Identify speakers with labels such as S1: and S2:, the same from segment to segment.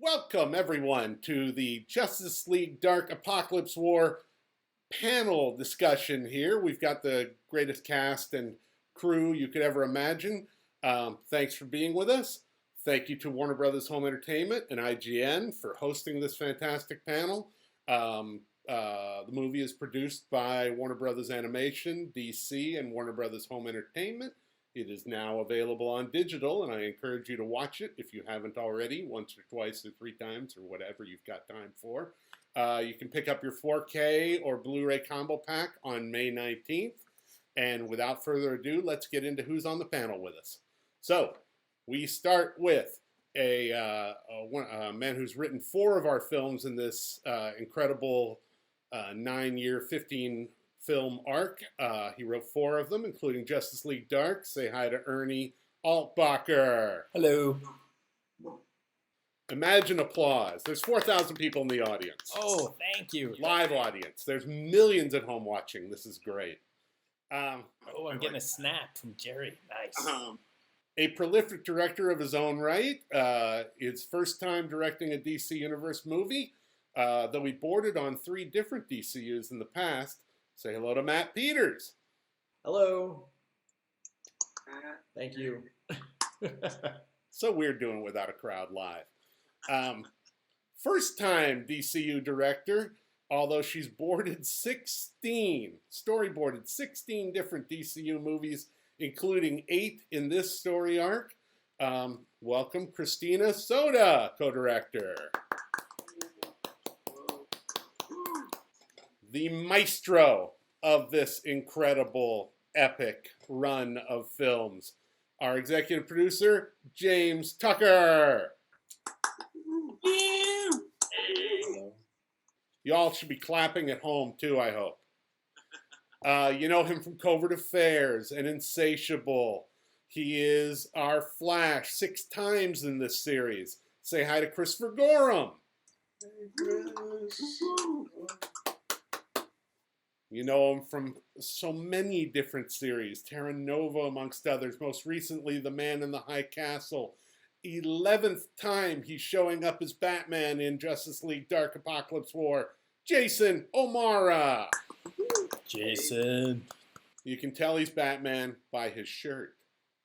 S1: Welcome, everyone, to the Justice League Dark Apokolips War panel discussion here. We've got the greatest cast and crew you could ever imagine. Thanks for being with us. Thank you to Warner Brothers Home Entertainment and IGN for hosting this fantastic panel. The movie is produced by Warner Brothers Animation, DC, and Warner Brothers Home Entertainment. It is now available on digital, and I encourage you to watch it if you haven't already, once or twice or three times or whatever you've got time for. You can pick up your 4K or Blu-ray combo pack on May 19th. And without further ado, let's get into who's on the panel with us. So we start with a man who's written 4 of our films in this incredible 9-year, 15-film arc. He wrote 4 of them, including Justice League Dark. Say hi to Ernie Altbacher.
S2: Hello.
S1: Imagine applause. There's 4,000 people in the audience.
S2: Oh, thank you.
S1: Live audience. There's millions at home watching. This is great.
S2: I'm getting a snap from Jerry. Nice.
S1: A prolific director of his own right. His first time directing a DC Universe movie, though he boarded on 3 different DCUs in the past. Say hello to Matt Peters.
S3: Hello. Thank you.
S1: So weird doing it without a crowd live. First time DCU director, although she's storyboarded 16 different DCU movies, including 8 in this story arc. Welcome, Christina Soda, co-director. The maestro of this incredible, epic run of films. Our executive producer, James Tucker. Y'all should be clapping at home too, I hope. You know him from Covert Affairs and Insatiable. He is our Flash 6 times in this series. Say hi to Christopher Gorham. You know him from so many different series. Terra Nova, amongst others. Most recently, The Man in the High Castle. 11th time he's showing up as Batman in Justice League Dark Apokolips War. Jason O'Mara.
S2: Jason.
S1: You can tell he's Batman by his shirt.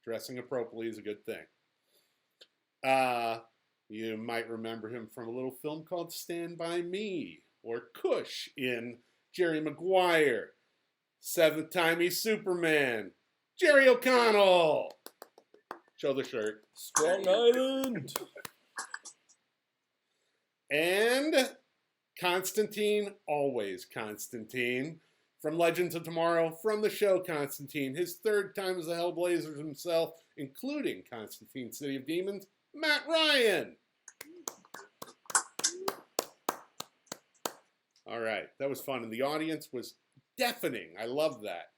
S1: Dressing appropriately is a good thing. You might remember him from a little film called Stand By Me, or Cush in Jerry Maguire. 7th time he's Superman. Jerry O'Connell. Show the shirt.
S2: Strong Island.
S1: And Constantine, always Constantine. From Legends of Tomorrow, from the show Constantine. His 3rd time as the Hellblazers himself, including Constantine City of Demons, Matt Ryan. All right, that was fun. And the audience was deafening. I love that.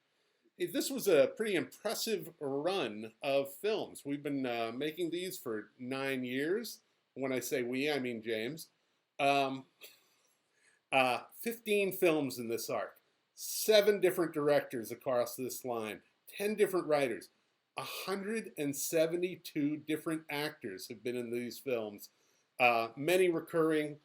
S1: This was a pretty impressive run of films. We've been making these for 9 years. When I say we, I mean James. 15 films in this arc. 7 different directors across this line. 10 different writers. 172 different actors have been in these films. Many recurring.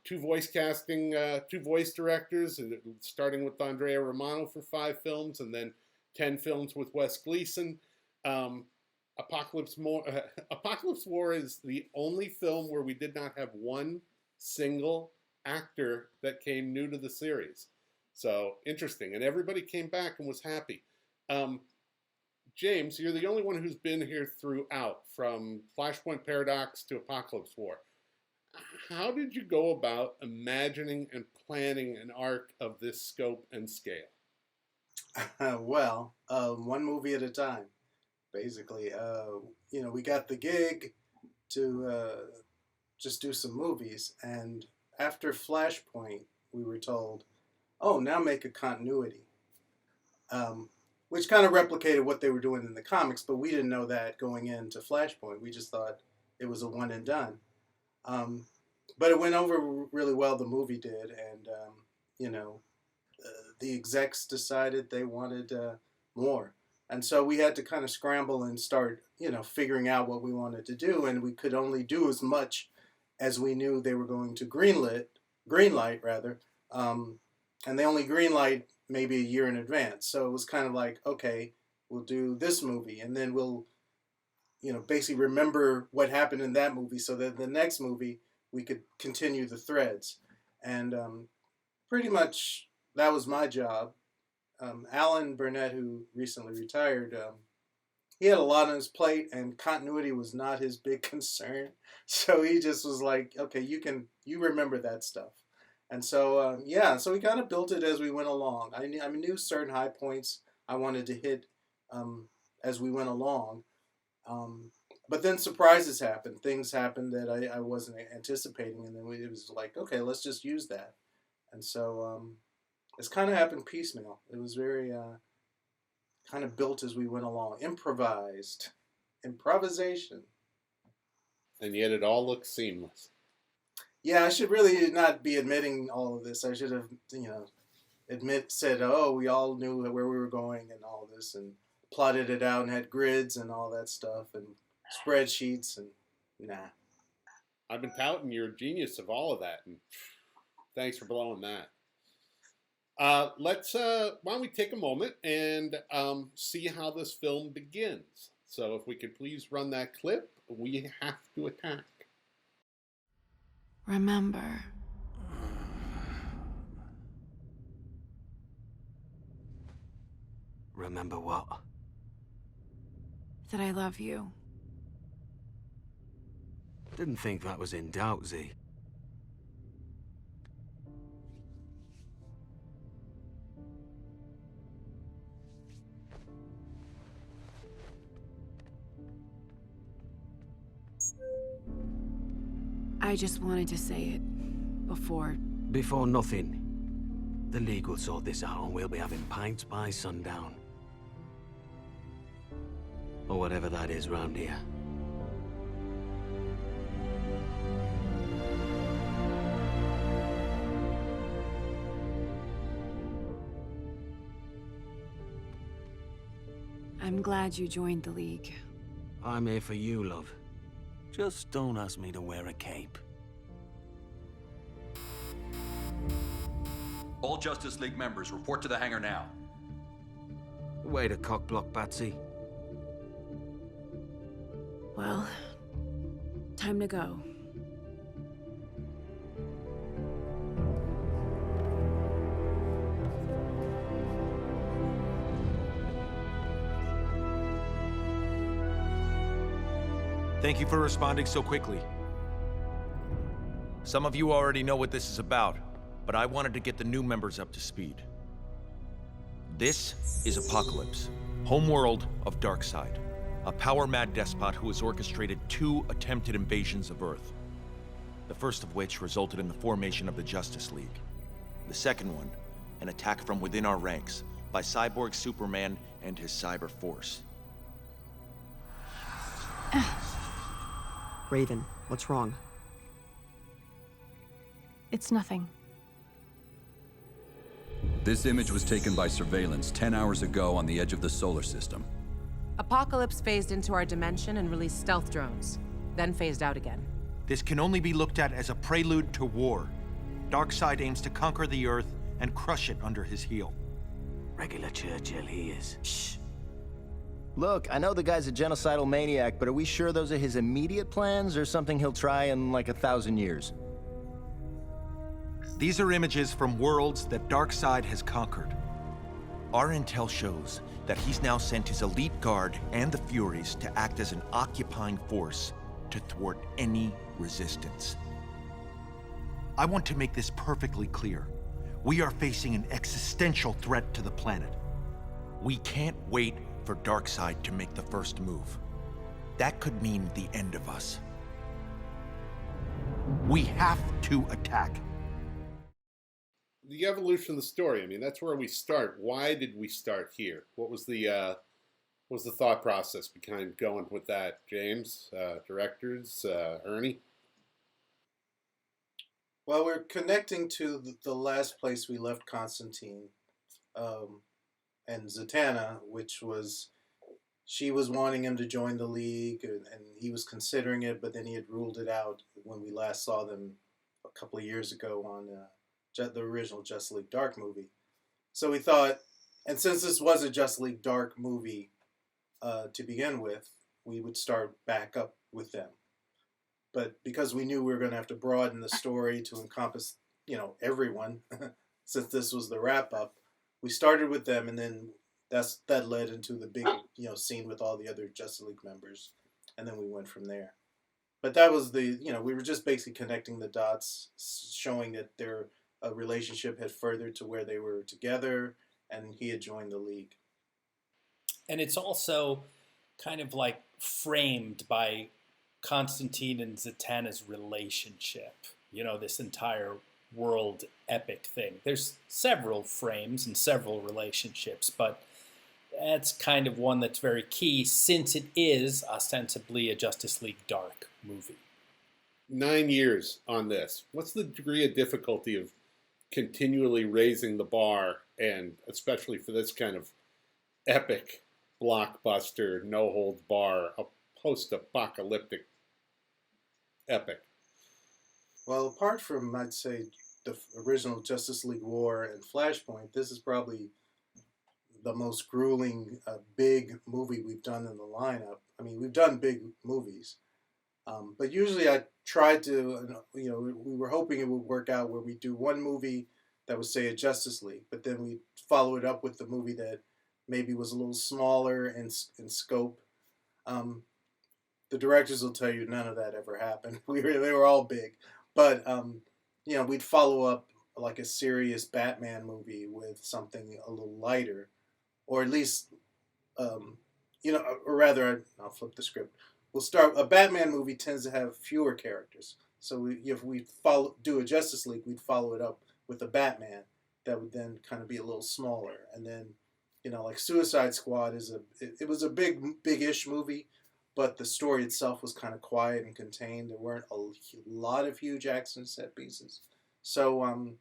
S1: 2 voice casting, 2 voice directors, starting with Andrea Romano for 5 films, and then 10 films with Wes Gleason. Apokolips War is the only film where we did not have one single actor that came new to the series. So interesting, and everybody came back and was happy. James, you're the only one who's been here throughout, from Flashpoint Paradox to Apokolips War. How did you go about imagining and planning an arc of this scope and scale?
S4: Well, one movie at a time, basically. We got the gig to just do some movies, and after Flashpoint, we were told, oh, now make a continuity, which kind of replicated what they were doing in the comics, but we didn't know that going into Flashpoint. We just thought it was a one and done. But it went over really well, the movie did, and, the execs decided they wanted more. And so we had to kind of scramble and start, figuring out what we wanted to do, and we could only do as much as we knew they were going to greenlight rather, and they only greenlight maybe a year in advance. So it was kind of like, okay, we'll do this movie, and then we'll, basically remember what happened in that movie, so that the next movie we could continue the threads, and pretty much that was my job. Alan Burnett, who recently retired, he had a lot on his plate, and continuity was not his big concern. So he just was like, okay, you remember that stuff. And so, so we kind of built it as we went along. I knew certain high points I wanted to hit as we went along. But then surprises happened. Things happened that I wasn't anticipating. And then it was like, okay, let's just use that. And so it's kind of happened piecemeal. It was very kind of built as we went along. Improvisation.
S1: And yet it all looks seamless.
S4: Yeah, I should really not be admitting all of this. I should have, said, oh, we all knew where we were going and all this, and plotted it out and had grids and all that stuff and spreadsheets, and nah.
S1: I've been touting you're a genius of all of that, and thanks for blowing that. Why don't we take a moment and see how this film begins. So if we could please run that clip, we have to attack.
S3: Remember.
S5: Remember what?
S3: That I love you.
S5: Didn't think that was in doubt, Z.
S3: I just wanted to say it before.
S5: Before nothing. The League will sort this out and we'll be having pints by sundown. Or whatever that is round here.
S3: I'm glad you joined the League.
S5: I'm here for you, love. Just don't ask me to wear a cape.
S6: All Justice League members, report to the hangar now.
S5: Way to cockblock, Batsy.
S3: Well, time to go.
S7: Thank you for responding so quickly. Some of you already know what this is about, but I wanted to get the new members up to speed. This is Apokolips, homeworld of Darkseid, a power-mad despot who has orchestrated 2 attempted invasions of Earth. The first of which resulted in the formation of the Justice League. The second one, an attack from within our ranks by Cyborg Superman and his cyber force.
S8: Raven, what's wrong?
S3: It's nothing.
S6: This image was taken by surveillance 10 hours ago on the edge of the solar system.
S9: Apokolips phased into our dimension and released stealth drones, then phased out again.
S7: This can only be looked at as a prelude to war. Darkseid aims to conquer the Earth and crush it under his heel.
S5: Regular Churchill he is.
S8: Shh. Look, I know the guy's a genocidal maniac, but are we sure those are his immediate plans or something he'll try in like 1,000 years?
S7: These are images from worlds that Darkseid has conquered. Our intel shows that he's now sent his elite guard and the Furies to act as an occupying force to thwart any resistance. I want to make this perfectly clear. We are facing an existential threat to the planet. We can't wait for Darkseid to make the first move. That could mean the end of us. We have to attack.
S1: The evolution of the story, I mean, that's where we start. Why did we start here? What was the thought process behind going with that, James? Directors, Ernie?
S4: Well, we're connecting to the last place we left Constantine and Zatanna, which was she was wanting him to join the League, and he was considering it, but then he had ruled it out when we last saw them a couple of years ago on the original Justice League Dark movie. So we thought, and since this was a Justice League Dark movie to begin with, we would start back up with them. But because we knew we were going to have to broaden the story to encompass, everyone, since this was the wrap up, we started with them, and then that led into the big, scene with all the other Justice League members, and then we went from there. But that was we were just basically connecting the dots, showing that their relationship had furthered to where they were together, and he had joined the League.
S2: And it's also kind of like framed by Constantine and Zatanna's relationship, this entire world epic thing. There's several frames and several relationships, but that's kind of one that's very key since it is ostensibly a Justice League Dark movie.
S1: 9 years on this. What's the degree of difficulty of continually raising the bar, and especially for this kind of epic blockbuster, no holds bar, a post-apocalyptic epic?
S4: Well, apart from, I'd say, the original Justice League War and Flashpoint, this is probably the most grueling big movie we've done in the lineup. I mean, we've done big movies, but usually I tried to, we were hoping it would work out where we do one movie that was, say, a Justice League, but then we follow it up with the movie that maybe was a little smaller in scope. The directors will tell you none of that ever happened. They were all big, but we'd follow up like a serious Batman movie with something a little lighter, or at least, or rather, I'll flip the script. We'll start, a Batman movie tends to have fewer characters. So if we do a Justice League, we'd follow it up with a Batman that would then kind of be a little smaller. And then, like Suicide Squad it was a big-ish movie, but the story itself was kind of quiet and contained. There weren't a lot of huge action set pieces. So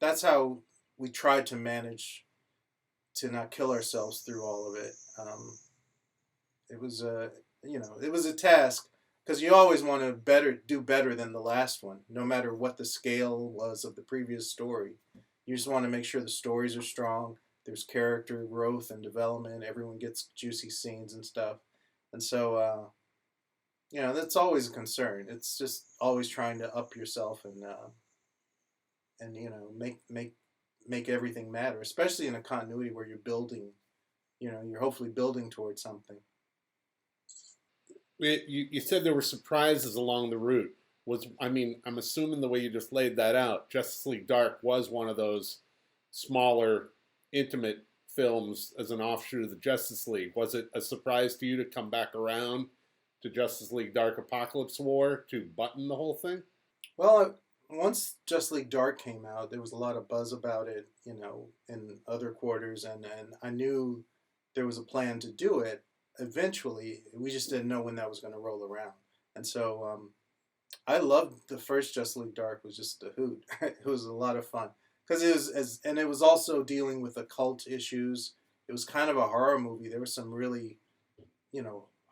S4: that's how we tried to manage to not kill ourselves through all of it. It was a task, because you always want to do better than the last one, no matter what the scale was of the previous story. You just want to make sure the stories are strong, there's character growth and development, everyone gets juicy scenes and stuff. And so, that's always a concern. It's just always trying to up yourself and make everything matter, especially in a continuity where you're building, you're hopefully building towards something.
S1: You said there were surprises along the route. I'm assuming the way you just laid that out, Justice League Dark was one of those smaller, intimate films as an offshoot of the Justice League. Was it a surprise to you to come back around to Justice League Dark Apokolips War to button the whole thing?
S4: Well, once Justice League Dark came out, there was a lot of buzz about it, in other quarters, and I knew there was a plan to do it eventually. We just didn't know when that was going to roll around. And so I loved the first Justice League Dark. It was just a hoot. It was a lot of fun. Because it was also dealing with occult issues. It was kind of a horror movie. There were some really,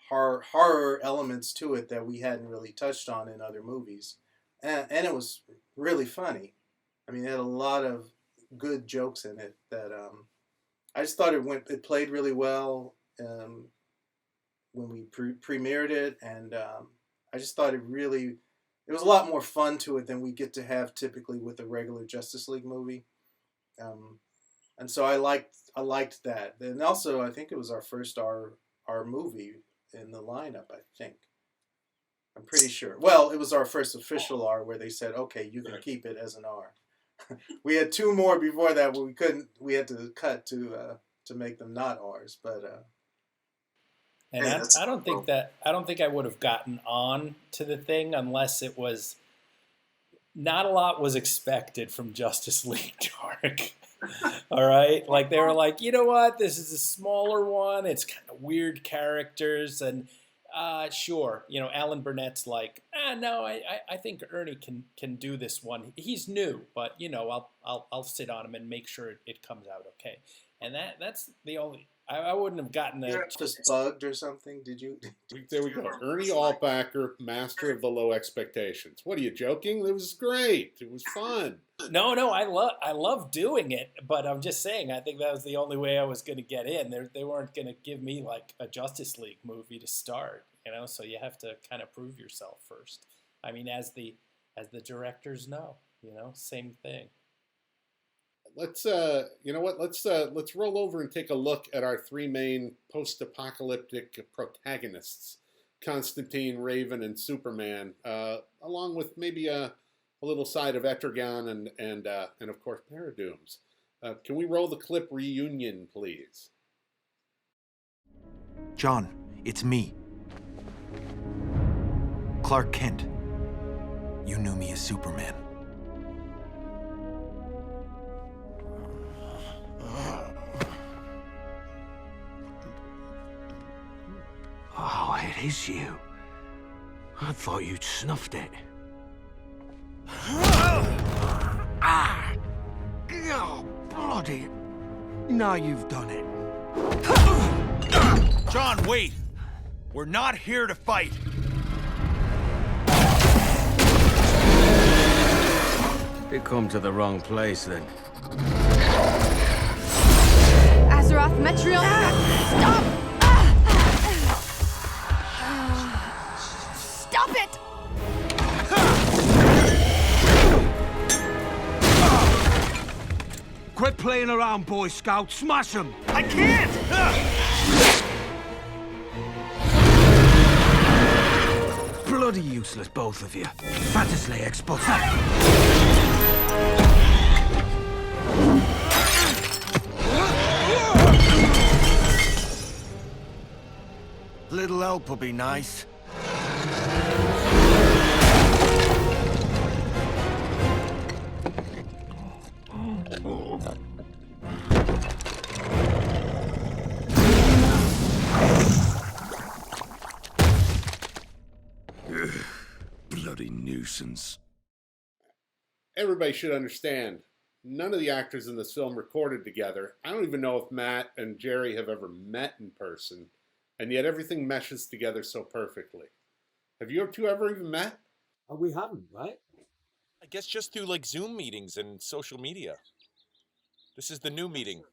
S4: horror elements to it that we hadn't really touched on in other movies. And it was really funny. I mean, it had a lot of good jokes in it that I just thought it played really well when we premiered it. And I just thought it was a lot more fun to it than we get to have typically with a regular Justice League movie. And so I liked that. And also, I think it was our first R movie in the lineup, I think. I'm pretty sure. Well, it was our first official R where they said, okay, you can keep it as an R. We had two more before that, but we had to cut to make them not R's, but
S2: and I don't think I would have gotten on to the thing unless it was not a lot was expected from Justice League Dark. All right, like they were like, you know what, this is a smaller one. It's kind of weird characters, and sure, Alan Burnett's like, no, I think Ernie can do this one. He's new, but I'll sit on him and make sure it comes out okay. And that's the only. I wouldn't have gotten
S4: You're
S2: it.
S4: just bugged or something? Did you?
S1: There we go. Ernie Altbacker, master of the low expectations. What are you joking? It was great. It was fun.
S2: No, I love doing it, but I'm just saying I think that was the only way I was going to get in. They weren't going to give me like a Justice League movie to start, you know. So you have to kind of prove yourself first. I mean, as the directors know, you know, same thing.
S1: Let's you know what? Let's roll over and take a look at our three main post-apocalyptic protagonists: Constantine, Raven, and Superman, along with maybe a little side of Etrigan and of course Paradooms. Can we roll the clip reunion, please?
S7: John, it's me. Clark Kent. You knew me as Superman.
S5: Oh, it is you. I thought you'd snuffed it. Ah! Oh, bloody... Now you've done it.
S7: John, wait! We're not here to fight.
S5: You come to the wrong place, then.
S3: Azeroth, Metrion, stop! Stop it!
S5: Quit playing around, Boy Scout. Smash him!
S7: I can't!
S5: Bloody useless, both of you. Fantasy expulsa.
S7: Little help will be nice.
S6: Bloody nuisance.
S1: Everybody should understand, none of the actors in this film recorded together. I don't even know if Matt and Jerry have ever met in person, and yet everything meshes together so perfectly. Have you two ever even met?
S10: We haven't, right?
S11: I guess just through like Zoom meetings and social media. This is the new meeting.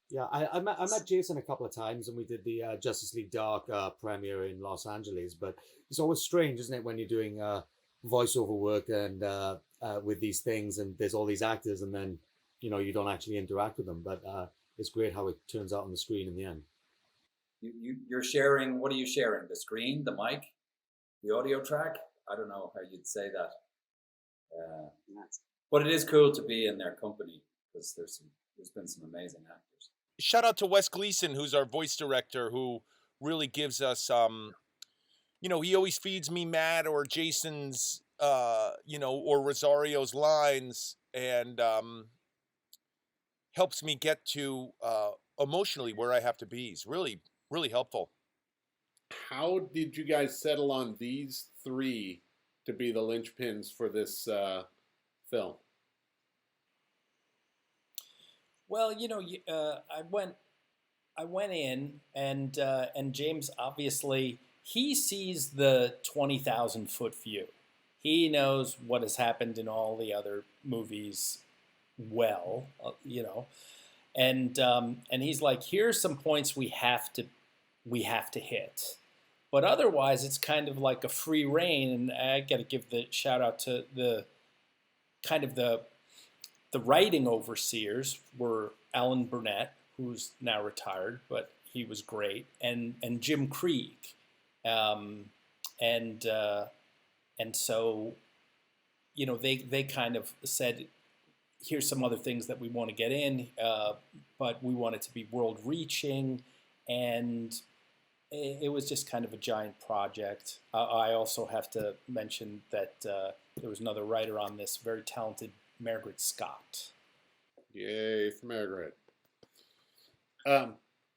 S10: Yeah, I met Jason a couple of times, and we did the Justice League Dark premiere in Los Angeles. But it's always strange, isn't it, when you're doing voiceover work and with these things, and there's all these actors, and then you don't actually interact with them. But it's great how it turns out on the screen in the end.
S12: You're sharing. What are you sharing? The screen, the mic, the audio track? I don't know how you'd say that. But it is cool to be in their company because there's been some amazing actors.
S11: Shout out to Wes Gleason, who's our voice director, who really gives us, he always feeds me Matt or Jason's, or Rosario's lines, and helps me get to emotionally where I have to be. He's really, really helpful.
S1: How did you guys settle on these three to be the linchpins for this film?
S2: Well, I went in, and James obviously he sees the 20,000-foot view. He knows what has happened in all the other movies, well, and he's like, here's some points we have to hit, but otherwise it's kind of like a free reign. And I got to give the shout out to the writing overseers were Alan Burnett, who's now retired, but he was great, and Jim Krieg, and so they kind of said, here's some other things that we want to get in, but we want it to be world-reaching, and it was just kind of a giant project. I also have to mention that there was another writer on this, very talented Margaret Scott.
S1: Yay for Margaret.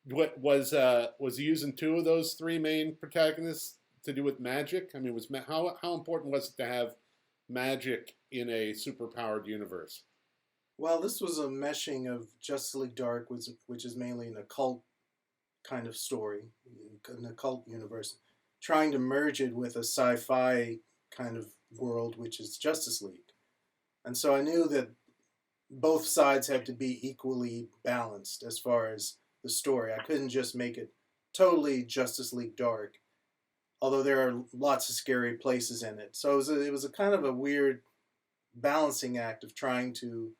S1: What was he using two of those three main protagonists to do with magic? I mean, how important was it to have magic in a superpowered universe?
S4: Well, this was a meshing of Justice League Dark, which is mainly an occult kind of story, an occult universe, trying to merge it with a sci-fi kind of world, which is Justice League. And so I knew that both sides have to be equally balanced as far as the story. I couldn't just make it totally Justice League Dark, although there are lots of scary places in it. So it was a kind of a weird balancing act of trying to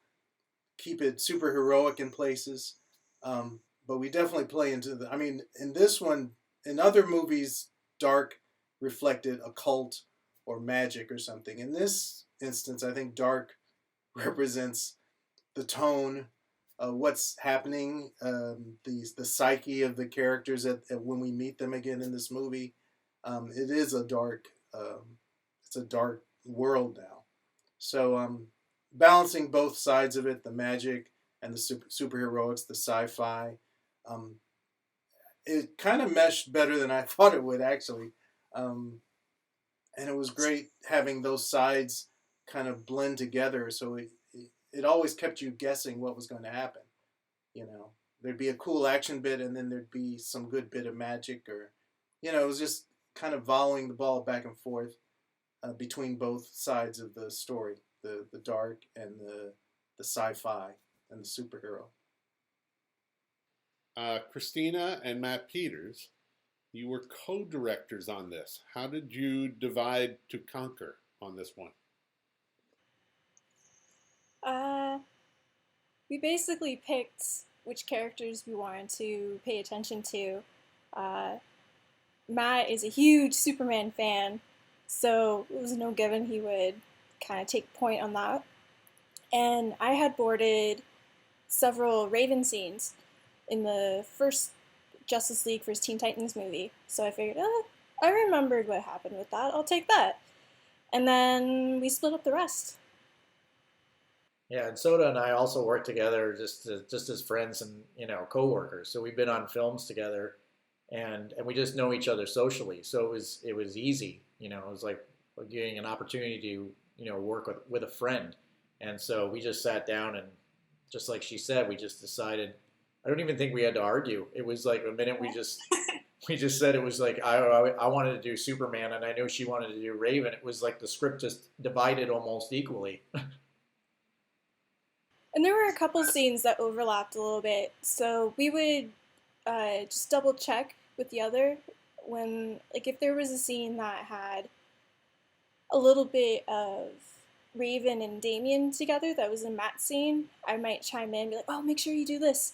S4: keep it super heroic in places. But we definitely play into I mean, in this one, in other movies, dark reflected occult or magic or something. In this instance, I think dark represents the tone, what's happening, the psyche of the characters when we meet them again in this movie. It is it's a dark world now. So balancing both sides of it, the magic and the superheroics, the sci-fi, it kind of meshed better than I thought it would actually. And it was great having those sides kind of blend together. So it always kept you guessing what was going to happen. You know, there'd be a cool action bit and then there'd be some good bit of magic, or, you know, it was just kind of volleying the ball back and forth between both sides of the story, the dark and the sci-fi and the superhero.
S1: Christina and Matt Peters, you were co-directors on this. How did you divide to conquer on this one?
S13: We basically picked which characters we wanted to pay attention to. Matt is a huge Superman fan, so it was no given he would kind of take point on that. And I had boarded several Raven scenes in the first Justice League vs. Teen Titans movie, so I figured, I remembered what happened with that, I'll take that. And then we split up the rest.
S2: Yeah, and Soda and I also work together just as friends and, you know, co-workers. So we've been on films together, and we just know each other socially. So it was easy, you know. It was like getting an opportunity to, you know, work with a friend. And so we just sat down and, just like she said, we just decided. I don't even think we had to argue. It was like a minute we just said, it was like I wanted to do Superman and I knew she wanted to do Raven. It was like the script just divided almost equally.
S13: And there were a couple scenes that overlapped a little bit, so we would just double check with the other when, like, if there was a scene that had a little bit of Raven and Damian together that was in Matt's scene, I might chime in and be like, oh, make sure you do this.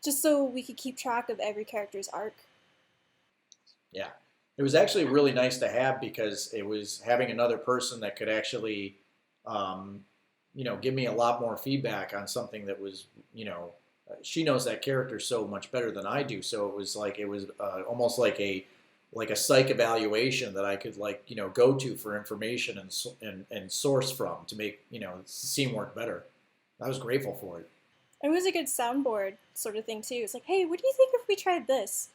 S13: Just so we could keep track of every character's arc.
S2: Yeah. It was actually really nice to have, because it was having another person that could actually, you know, give me a lot more feedback on something that was, you know, she knows that character so much better than I do. So it was almost like a psych evaluation that I could, like, you know, go to for information and source from to make, you know, the scene work better. I was grateful for it.
S13: It was a good soundboard sort of thing too. It's like, hey, what do you think if we tried this?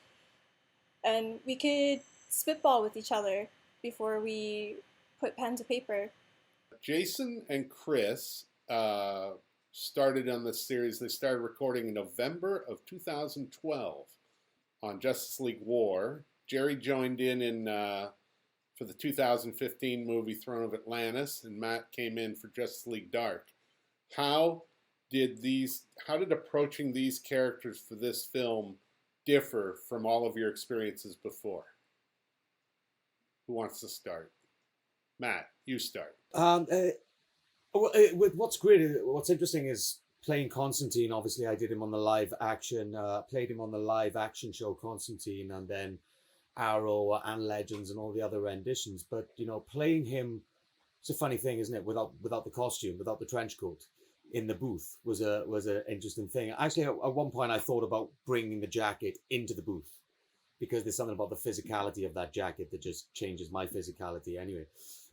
S13: And we could spitball with each other before we put pen to paper.
S1: Jason and Chris started on this series. They started recording in November of 2012 on Justice League War. Jerry joined in for the 2015 movie Throne of Atlantis, and Matt came in for Justice League Dark. How did approaching these characters for this film differ from all of your experiences before? Who wants to start? Matt, you start.
S10: What's great, what's interesting is playing Constantine. Obviously, I did him on the live action, played him on the live action show Constantine, and then Arrow and Legends and all the other renditions. But, you know, playing him, it's a funny thing, isn't it? Without the costume, without the trench coat in the booth was a interesting thing. Actually, at one point I thought about bringing the jacket into the booth, because there's something about the physicality of that jacket that just changes my physicality anyway.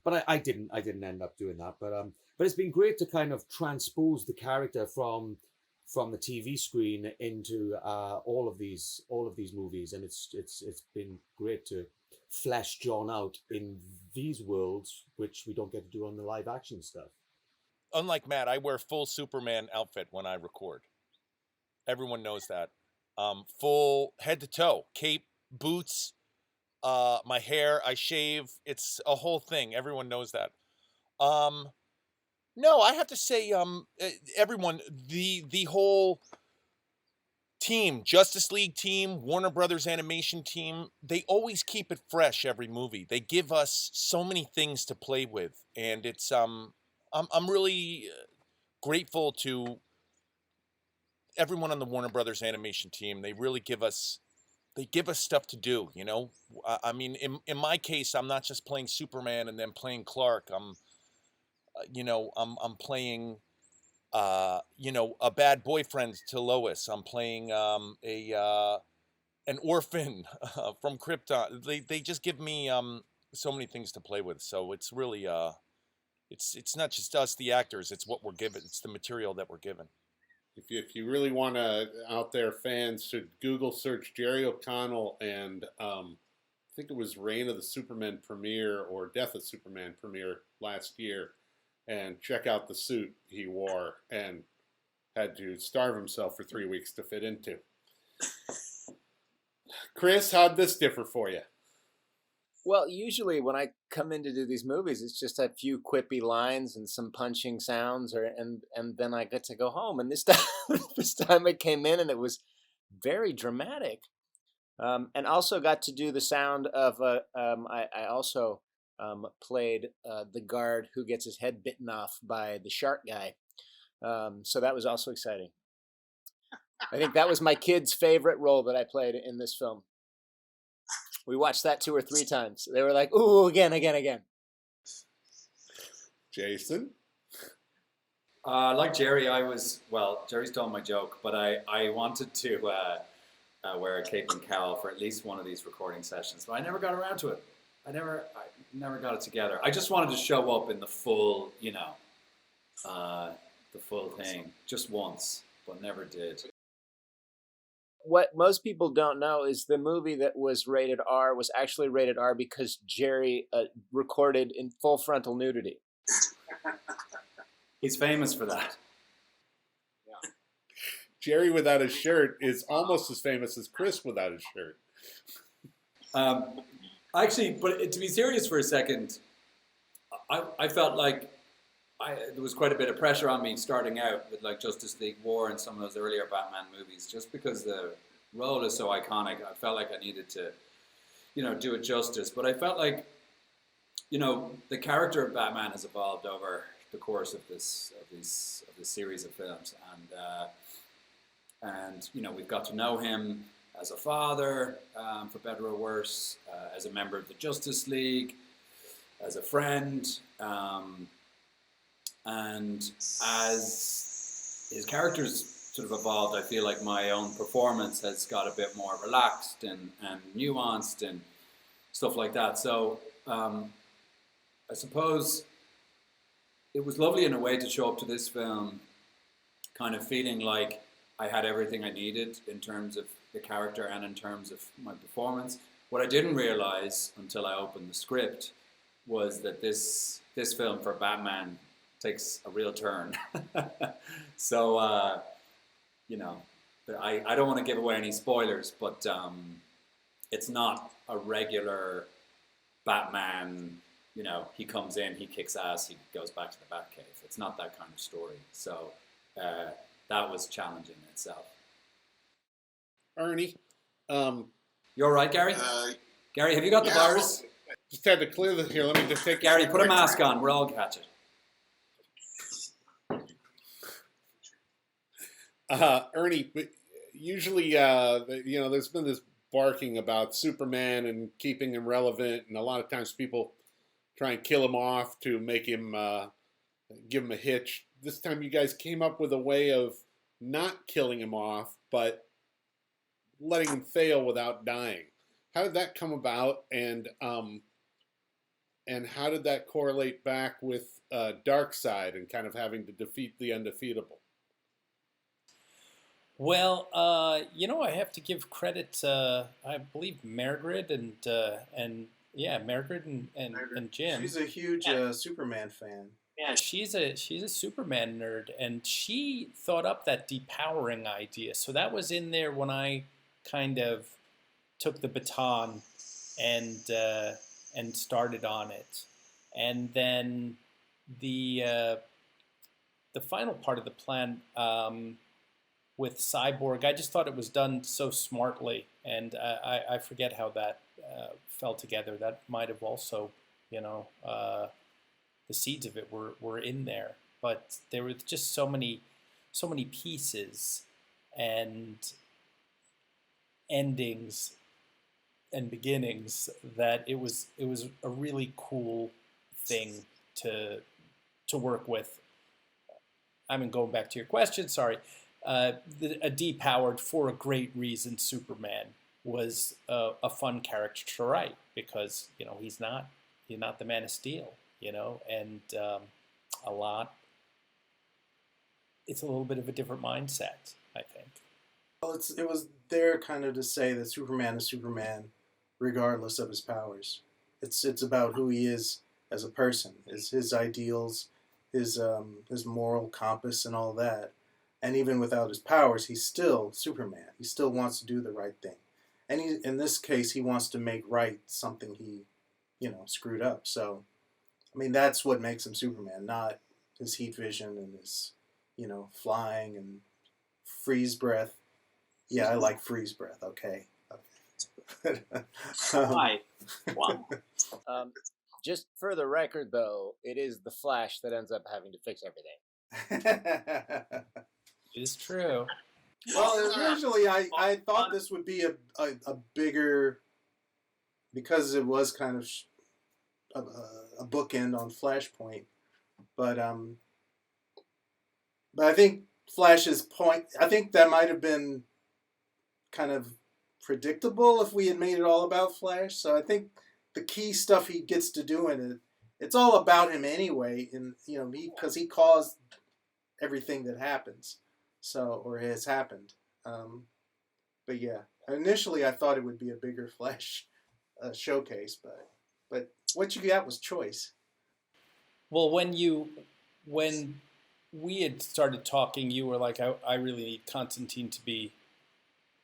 S10: But I didn't end up doing that. But it's been great to kind of transpose the character from the TV screen into all of these movies, and it's been great to flesh John out in these worlds, which we don't get to do on the live action stuff.
S11: unlike Matt, I wear full Superman outfit when I record. Everyone knows that. Full head to toe, cape, boots, my hair, I shave. It's a whole thing. Everyone knows that. No, I have to say, everyone, the whole team, Justice League team, Warner Brothers animation team, they always keep it fresh every movie. They give us so many things to play with, and it's I'm really grateful to everyone on the Warner Brothers animation team. They really give us stuff to do, you know. I mean, in my case, I'm not just playing Superman and then playing Clark. I'm playing a bad boyfriend to Lois. I'm playing an orphan from Krypton. They just give me so many things to play with. So it's really it's not just us, the actors. It's what we're given. It's the material that we're given.
S1: If you really want to, out there, fans should Google search Jerry O'Connell and I think it was Reign of the Superman premiere or Death of Superman premiere last year, and check out the suit he wore and had to starve himself for 3 weeks to fit into. Chris, how'd this differ for you?
S14: Well, usually when I come in to do these movies, it's just a few quippy lines and some punching sounds, and then I get to go home. And this time I came in and it was very dramatic, and also got to do the sound of I also played the guard who gets his head bitten off by the shark guy. So that was also exciting. I think that was my kids' favorite role that I played in this film. We watched that 2 or 3 times. They were like, "Ooh, again."
S1: Jason?
S12: Like Jerry, Jerry stole my joke, but I wanted to wear a cape and cowl for at least one of these recording sessions, but I never got around to it. I never got it together. I just wanted to show up in the full, the full thing just once, but never did.
S14: What most people don't know is the movie that was rated R was actually rated R because Jerry recorded in full frontal nudity.
S12: He's famous for that.
S1: Yeah. Jerry without his shirt is almost as famous as Chris without his shirt.
S12: Actually, but to be serious for a second, I felt like there was quite a bit of pressure on me starting out with like Justice League War and some of those earlier Batman movies, just because the role is so iconic. I felt like I needed to, do it justice. But I felt like, the character of Batman has evolved over the course of this series of films, and we've got to know him as a father, for better or worse, as a member of the Justice League, as a friend. And as his characters sort of evolved, I feel like my own performance has got a bit more relaxed and nuanced and stuff like that. So I suppose it was lovely in a way to show up to this film kind of feeling like I had everything I needed in terms of the character and in terms of my performance. What I didn't realize until I opened the script was that this film for Batman takes a real turn. So, I don't want to give away any spoilers, but it's not a regular Batman, he comes in, he kicks ass, he goes back to the Batcave. It's not that kind of story. So that was challenging in itself.
S1: Ernie?
S12: You all right, Gary? Gary, have you got the virus?
S1: Just had to clear this here. Let me just take
S12: Gary, put a mask on. We'll all catch it.
S1: Ernie, usually, there's been this barking about Superman and keeping him relevant, and a lot of times people try and kill him off to make him, give him a hitch. This time you guys came up with a way of not killing him off, but letting him fail without dying. How did that come about, and how did that correlate back with Darkseid and kind of having to defeat the undefeatable?
S2: Well, I have to give credit to, I believe, Margaret and Margaret and Jim.
S4: She's a huge Superman fan.
S2: Yeah, she's a Superman nerd, and she thought up that depowering idea. So that was in there when I kind of took the baton and started on it. And then the final part of the plan with Cyborg, I just thought it was done so smartly, and I forget how that fell together. That might have also, the seeds of it were in there, but there were just so many pieces and endings and beginnings that it was a really cool thing to work with. I mean, going back to your question, sorry, a depowered for a great reason Superman was a fun character to write because he's not the Man of Steel, and it's a little bit of a different mindset, I think.
S4: Well, it was there kind of to say that Superman is Superman regardless of his powers. It's about who he is as a person, his ideals, his moral compass and all that. And even without his powers, he's still Superman. He still wants to do the right thing. And in this case, he wants to make right something he, screwed up. So, I mean, that's what makes him Superman, not his heat vision and his, flying and freeze breath. Yeah, I like freeze breath, okay.
S14: Why? Just for the record, though, it is the Flash that ends up having to fix everything.
S2: It is true.
S4: Well, originally I thought this would be a bigger, because it was kind of a bookend on Flashpoint, but I think Flash's point, I think that might have been kind of predictable if we had made it all about Flash. So I think the key stuff he gets to do in it, it's all about him anyway, and because he caused everything that happens, or has happened. But yeah, initially I thought it would be a bigger Flash showcase, but what you got was choice.
S2: Well, when we had started talking, you were like, I really need Constantine to be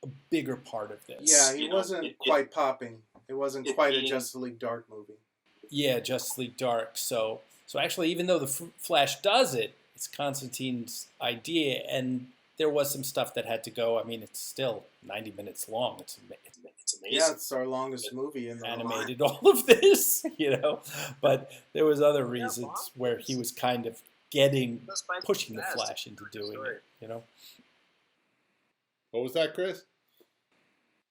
S2: a bigger part of this.
S4: Yeah, he wasn't quite popping. It wasn't quite a Justice League Dark movie.
S2: Yeah, Justice League Dark. So actually, even though the Flash does it, it's Constantine's idea, and there was some stuff that had to go. I mean, it's still 90 minutes long. It's amazing.
S4: Yeah, it's our longest movie in the
S2: animated all of this, But there was other reasons where he was kind of pushing the Flash into doing it,
S1: What was that, Chris?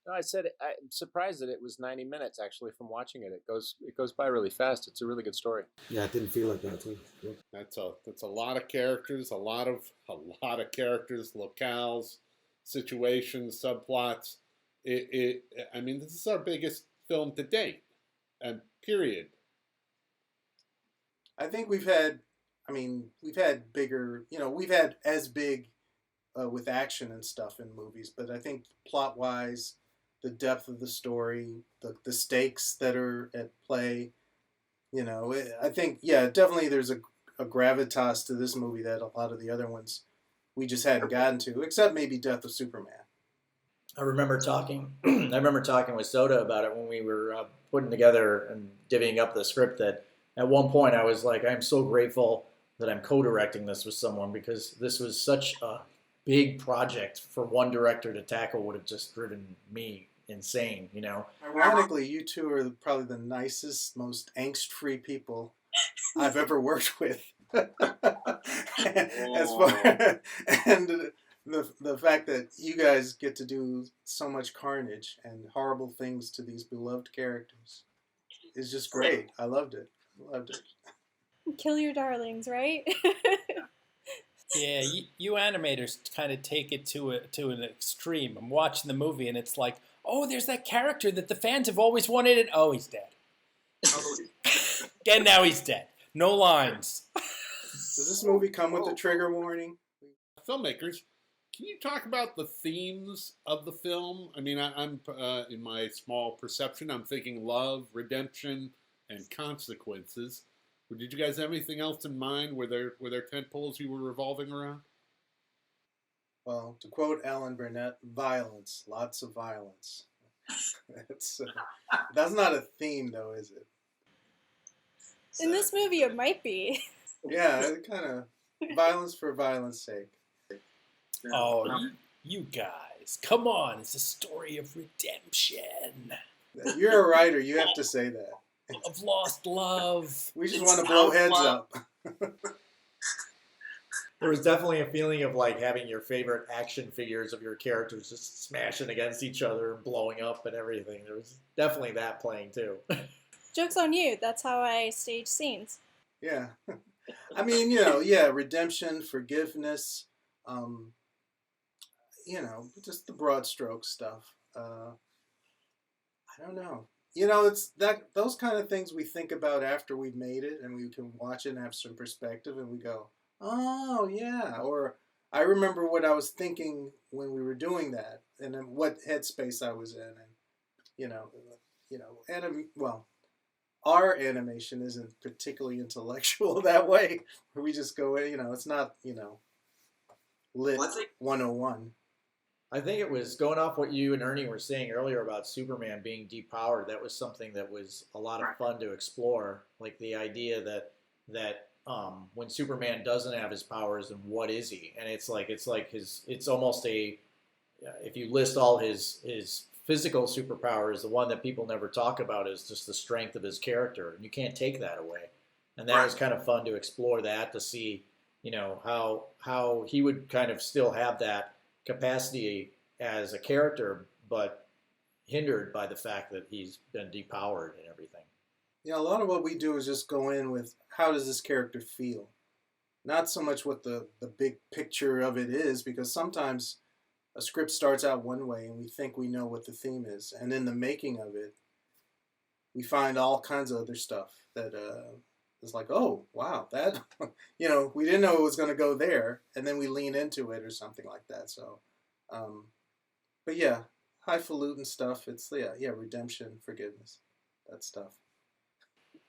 S14: No, I said I'm surprised that it was 90 minutes actually from watching it. It goes by really fast. It's a really good story.
S10: Yeah, it didn't feel like that too. Yeah.
S1: That's a lot of characters, a lot of characters, locales, situations, subplots. I mean, this is our biggest film to date, and period.
S4: I think we've had bigger, we've had as big with action and stuff in movies, but I think plot-wise, the depth of the story, the stakes that are at play, I think, yeah, definitely there's a gravitas to this movie that a lot of the other ones we just hadn't gotten to, except maybe Death of Superman.
S15: I remember talking with Soda about it when we were putting together and divvying up the script, that at one point I was like, I'm so grateful that I'm co-directing this with someone, because this was such a big project for one director to tackle would have just driven me insane,
S4: Ironically, you two are probably the nicest, most angst-free people I've ever worked with. And the fact that you guys get to do so much carnage and horrible things to these beloved characters is just great. I loved it.
S13: Kill your darlings, right?
S2: Yeah, you animators kind of take it to an extreme. I'm watching the movie and it's like, oh, there's that character that the fans have always wanted, and oh, he's dead. And now he's dead. No lines.
S4: Does this movie come with a trigger warning?
S1: Filmmakers, can you talk about the themes of the film? I mean, I'm in my small perception, I'm thinking love, redemption, and consequences. Did you guys have anything else in mind? Were there tent poles you were revolving around?
S4: Well, to quote Alan Burnett, violence, lots of violence. That's not a theme, though, is it?
S13: In this movie, it might be.
S4: Yeah, it kind of violence for violence sake.
S2: Oh, you guys, come on! It's a story of redemption.
S4: You're a writer. You have to say that.
S2: Of lost love.
S4: We just want to blow heads up.
S15: There was definitely a feeling of like having your favorite action figures of your characters just smashing against each other and blowing up and everything. There was definitely that playing too.
S13: Joke's on you. That's how I stage scenes.
S4: Yeah. I mean, redemption, forgiveness, just the broad stroke stuff. I don't know. It's those kind of things we think about after we've made it, and we can watch it and have some perspective, and we go, oh, yeah. Or I remember what I was thinking when we were doing that, and then what headspace I was in. And, our animation isn't particularly intellectual that way. We just go, it's not, lit 101.
S15: I think it was going off what you and Ernie were saying earlier about Superman being depowered. That was something that was a lot of fun to explore. Like the idea that when Superman doesn't have his powers, then what is he? And it's almost if you list all his physical superpowers, the one that people never talk about is just the strength of his character, and you can't take that away. And that was kind of fun to explore that, to see, how he would kind of still have that capacity as a character, but hindered by the fact that he's been depowered and everything.
S4: Yeah, a lot of what we do is just go in with how does this character feel? Not so much what the big picture of it is, because sometimes a script starts out one way and we think we know what the theme is. And in the making of it, we find all kinds of other stuff that is like, oh, wow, that, we didn't know it was going to go there. And then we lean into it or something like that. So, but yeah, highfalutin stuff. It's, redemption, forgiveness, that stuff.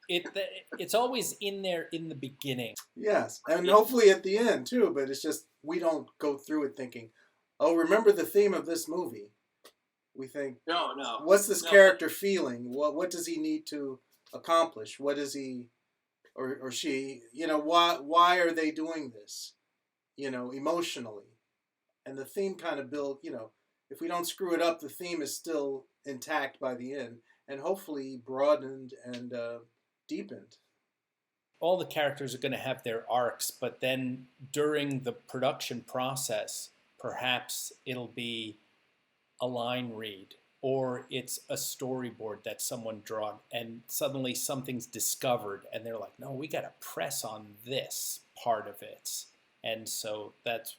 S2: It's always in there in the beginning.
S4: Yes, and hopefully at the end too, but it's just we don't go through it thinking, oh, remember the theme of this movie. We think,
S12: no.
S4: What's this character feeling? What does he need to accomplish? What is he or she, why are they doing this? Emotionally. And the theme kind of if we don't screw it up, the theme is still intact by the end and hopefully broadened and deepened.
S2: All the characters are going to have their arcs, but then during the production process, perhaps it'll be a line read, or it's a storyboard that someone drawn, and suddenly something's discovered, and they're like, no, we got to press on this part of it. And so that's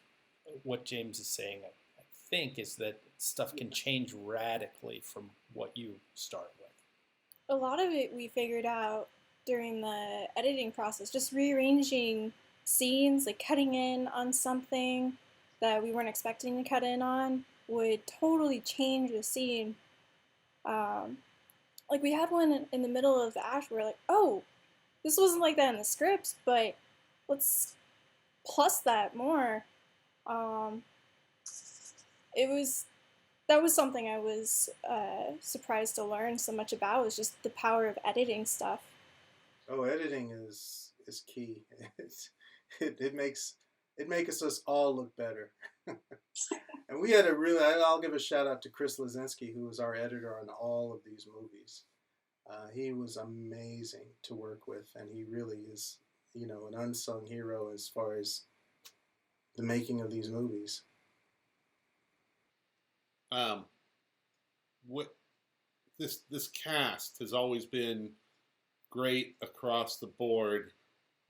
S2: what James is saying, I think, is that stuff can change radically from what you start with.
S13: A lot of it we figured out during the editing process, just rearranging scenes, like cutting in on something that we weren't expecting to cut in on would totally change the scene. Like we had one in the middle of the act where we're like, oh, this wasn't like that in the script, but let's plus that more. That was something I was surprised to learn so much about, was just the power of editing stuff.
S4: Oh, editing is key. It makes us all look better. And we had I'll give a shout out to Chris Lazinski, who was our editor on all of these movies. He was amazing to work with, and he really is, an unsung hero as far as the making of these movies.
S1: This cast has always been great across the board.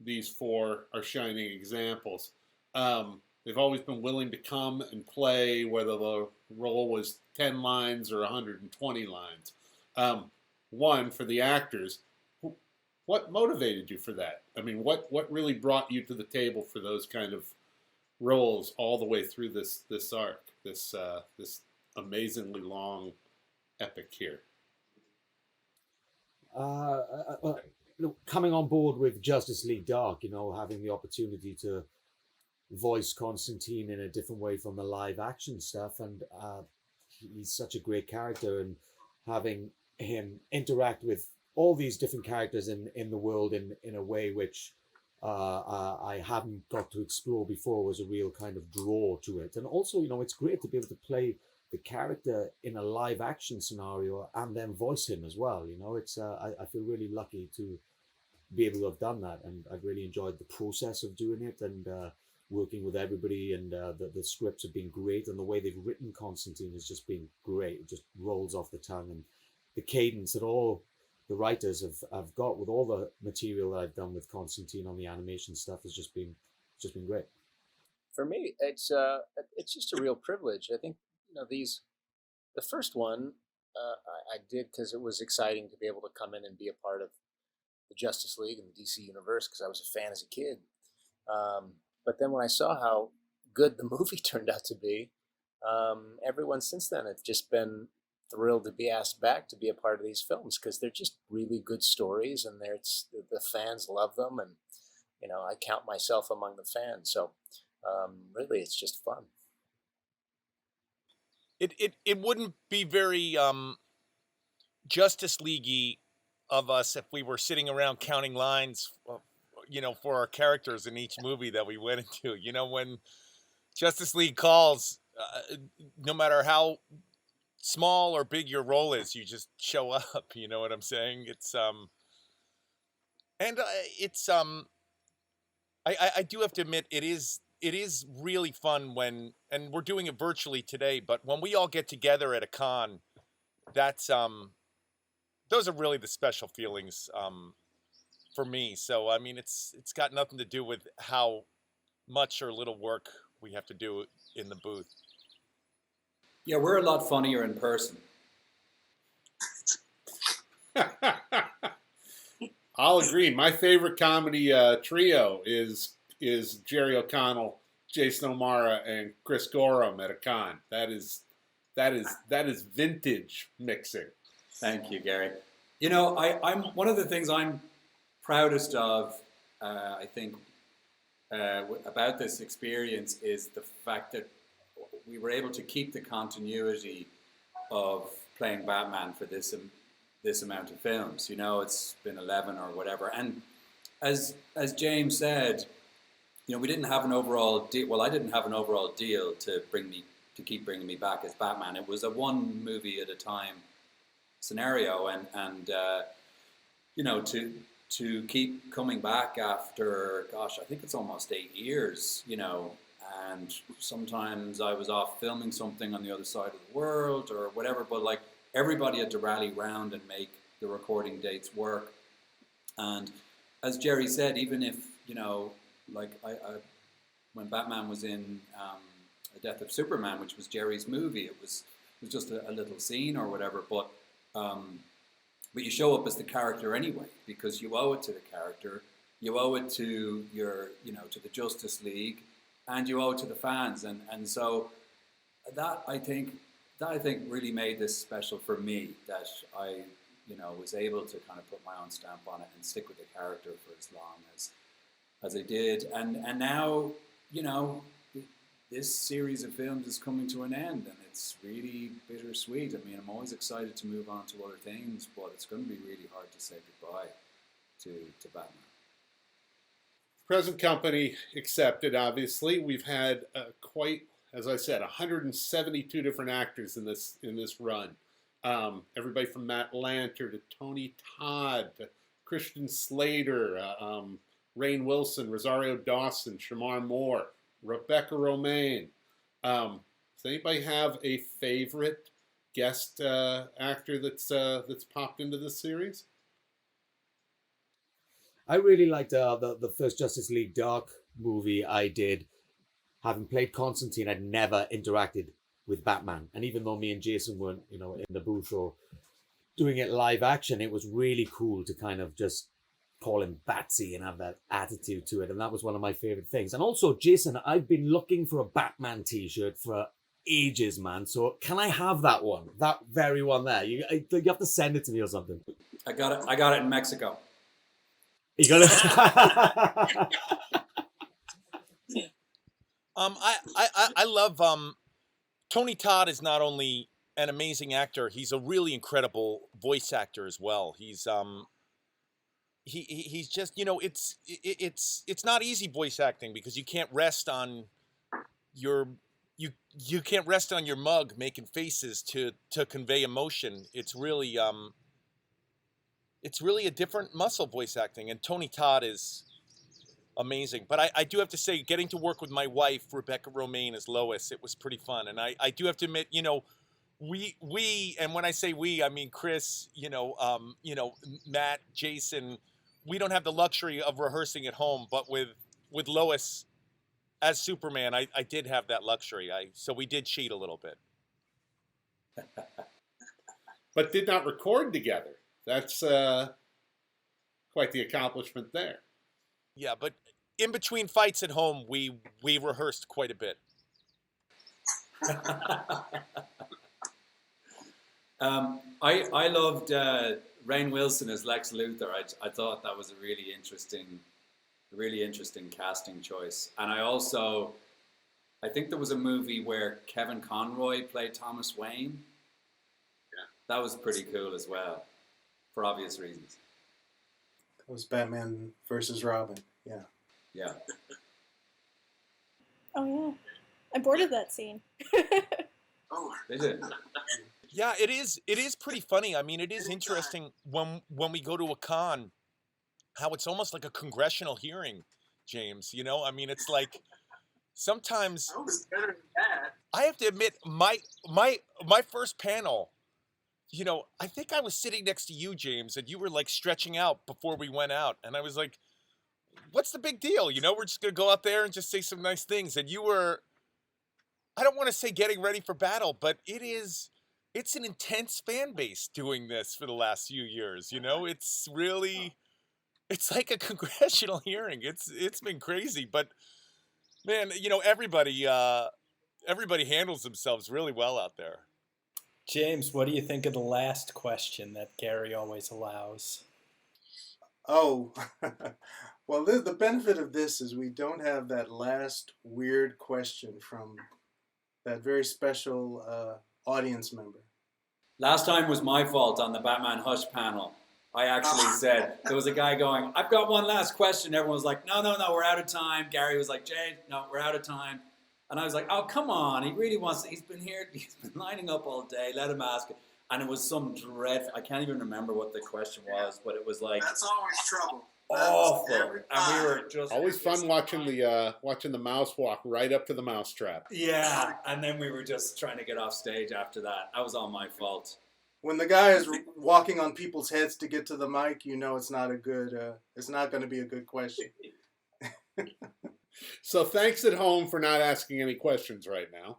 S1: These four are shining examples. They've always been willing to come and play, whether the role was 10 lines or 120 lines. One, for the actors, what motivated you for that? I mean, what really brought you to the table for those kind of roles all the way through this arc, this amazingly long epic here?
S10: coming on board with Justice League Dark, having the opportunity to voice Constantine in a different way from the live action stuff, and he's such a great character, and having him interact with all these different characters in the world in a way which I hadn't got to explore before was a real kind of draw to it. And also, it's great to be able to play the character in a live action scenario and then voice him as well. It's I feel really lucky to be able to have done that, and I've really enjoyed the process of doing it, and working with everybody, and the scripts have been great, and the way they've written Constantine has just been great. It just rolls off the tongue, and the cadence that all the writers have got with all the material that I've done with Constantine on the animation stuff has just been great.
S14: For me, it's just a real privilege. I think the first one I did because it was exciting to be able to come in and be a part of the Justice League and the DC universe, because I was a fan as a kid. But then when I saw how good the movie turned out to be, everyone since then have just been thrilled to be asked back to be a part of these films, because they're just really good stories, and the fans love them, and I count myself among the fans. So really, it's just fun.
S11: It wouldn't be very Justice League-y of us if we were sitting around counting lines, for our characters in each movie that we went into. When Justice League calls, no matter how small or big your role is, you just show up. You know what I'm saying? It's I do have to admit, it is really fun when, and we're doing it virtually today, but when we all get together at a con, that's those are really the special feelings for me. So I mean, it's got nothing to do with how much or little work we have to do in the booth.
S12: Yeah, we're a lot funnier in person.
S1: I'll agree. My favorite comedy trio is Jerry O'Connell, Jason O'Mara, and Chris Gorham at a con. That is vintage mixing.
S12: Thank you, Gary. I'm one of the things I'm proudest of, I think, about this experience is the fact that we were able to keep the continuity of playing Batman for this amount of films. It's been 11 or whatever. And as James said, we didn't have an overall deal. Well, I didn't have an overall deal to keep bringing me back as Batman. It was a one movie at a time scenario, and to keep coming back after, gosh, I think it's almost 8 years, and sometimes I was off filming something on the other side of the world or whatever, but like everybody had to rally round and make the recording dates work. And as Jerry said, even if, like I when Batman was in The Death of Superman, which was Jerry's movie, it was just a little scene or whatever, but you show up as the character anyway, because you owe it to the character, you owe it to your, to the Justice League, and you owe it to the fans, and so that I think really made this special for me, that I was able to kind of put my own stamp on it and stick with the character for as long as I did, and now this series of films is coming to an end, and it's really bittersweet. I mean, I'm always excited to move on to other things, but it's going to be really hard to say goodbye to Batman.
S1: Present company accepted, obviously. We've had quite, as I said, 172 different actors in this run. Everybody from Matt Lanter to Tony Todd to Christian Slater, Rainn Wilson, Rosario Dawson, Shamar Moore, Rebecca Romaine. Does anybody have a favorite guest actor that's popped into this series?
S10: I really liked the first Justice League Dark movie I did. Having played Constantine, I'd never interacted with Batman. And even though me and Jason weren't, in the booth or doing it live action, it was really cool to kind of just call him Batsy and have that attitude to it. And that was one of my favorite things. And also, Jason, I've been looking for a Batman t-shirt for ages, man. So can I have that one? That very one there? You have to send it to me or something.
S12: I got it in Mexico.
S10: You gotta.
S11: I love Tony Todd is not only an amazing actor, he's a really incredible voice actor as well. He's just, you know, it's not easy voice acting because you can't rest on your you can't rest on your mug making faces to convey emotion. It's really a different muscle, voice acting, and Tony Todd is amazing. But I do have to say, getting to work with my wife, Rebecca Romaine, as Lois, it was pretty fun. And I do have to admit, you know, we, and when I say we, I mean Chris, Matt, Jason, we don't have the luxury of rehearsing at home, but with Lois as Superman, I did have that luxury. So we did cheat a little bit.
S1: But did not record together. That's quite the accomplishment there.
S11: Yeah, but in between fights at home, we rehearsed quite a bit.
S12: I loved Rainn Wilson as Lex Luthor. I thought that was a really interesting casting choice. And I think there was a movie where Kevin Conroy played Thomas Wayne. Yeah. That was pretty cool as well, for obvious reasons.
S4: That was Batman versus Robin. Yeah.
S12: Yeah.
S13: Oh yeah, I boarded that scene.
S12: Oh, they did.
S11: Yeah, it is pretty funny. I mean, it is interesting when we go to a con, how it's almost like a congressional hearing, James. You know, I mean, it's like sometimes
S16: I was better than that.
S11: I have to admit, my first panel, you know, I think I was sitting next to you, James, and you were like stretching out before we went out, and I was like, what's the big deal? You know, we're just gonna go out there and just say some nice things. And you were, I don't want to say getting ready for battle, but it's an intense fan base doing this for the last few years. You know, it's like a congressional hearing. It's been crazy, but man, you know, everybody handles themselves really well out there.
S2: James, what do you think of the last question that Gary always allows?
S4: Oh, well, the benefit of this is we don't have that last weird question from that very special audience member.
S12: Last time was my fault on the Batman Hush panel. I actually said, there was a guy going, I've got one last question. Everyone was like, no, we're out of time. Gary was like, Jay, no, we're out of time. And I was like, oh, come on. He really wants to. He's been lining up all day. Let him ask it. And it was some dreadful, I can't even remember what the question was, but it was like,
S16: that's always trouble.
S12: Awful. And we were just
S1: always fun watching the mouse walk right up to the mousetrap.
S12: Yeah, and then we were just trying to get off stage after that. That was all my fault.
S4: When the guy is walking on people's heads to get to the mic, you know it's not going to be a good question.
S1: So thanks at home for not asking any questions right now.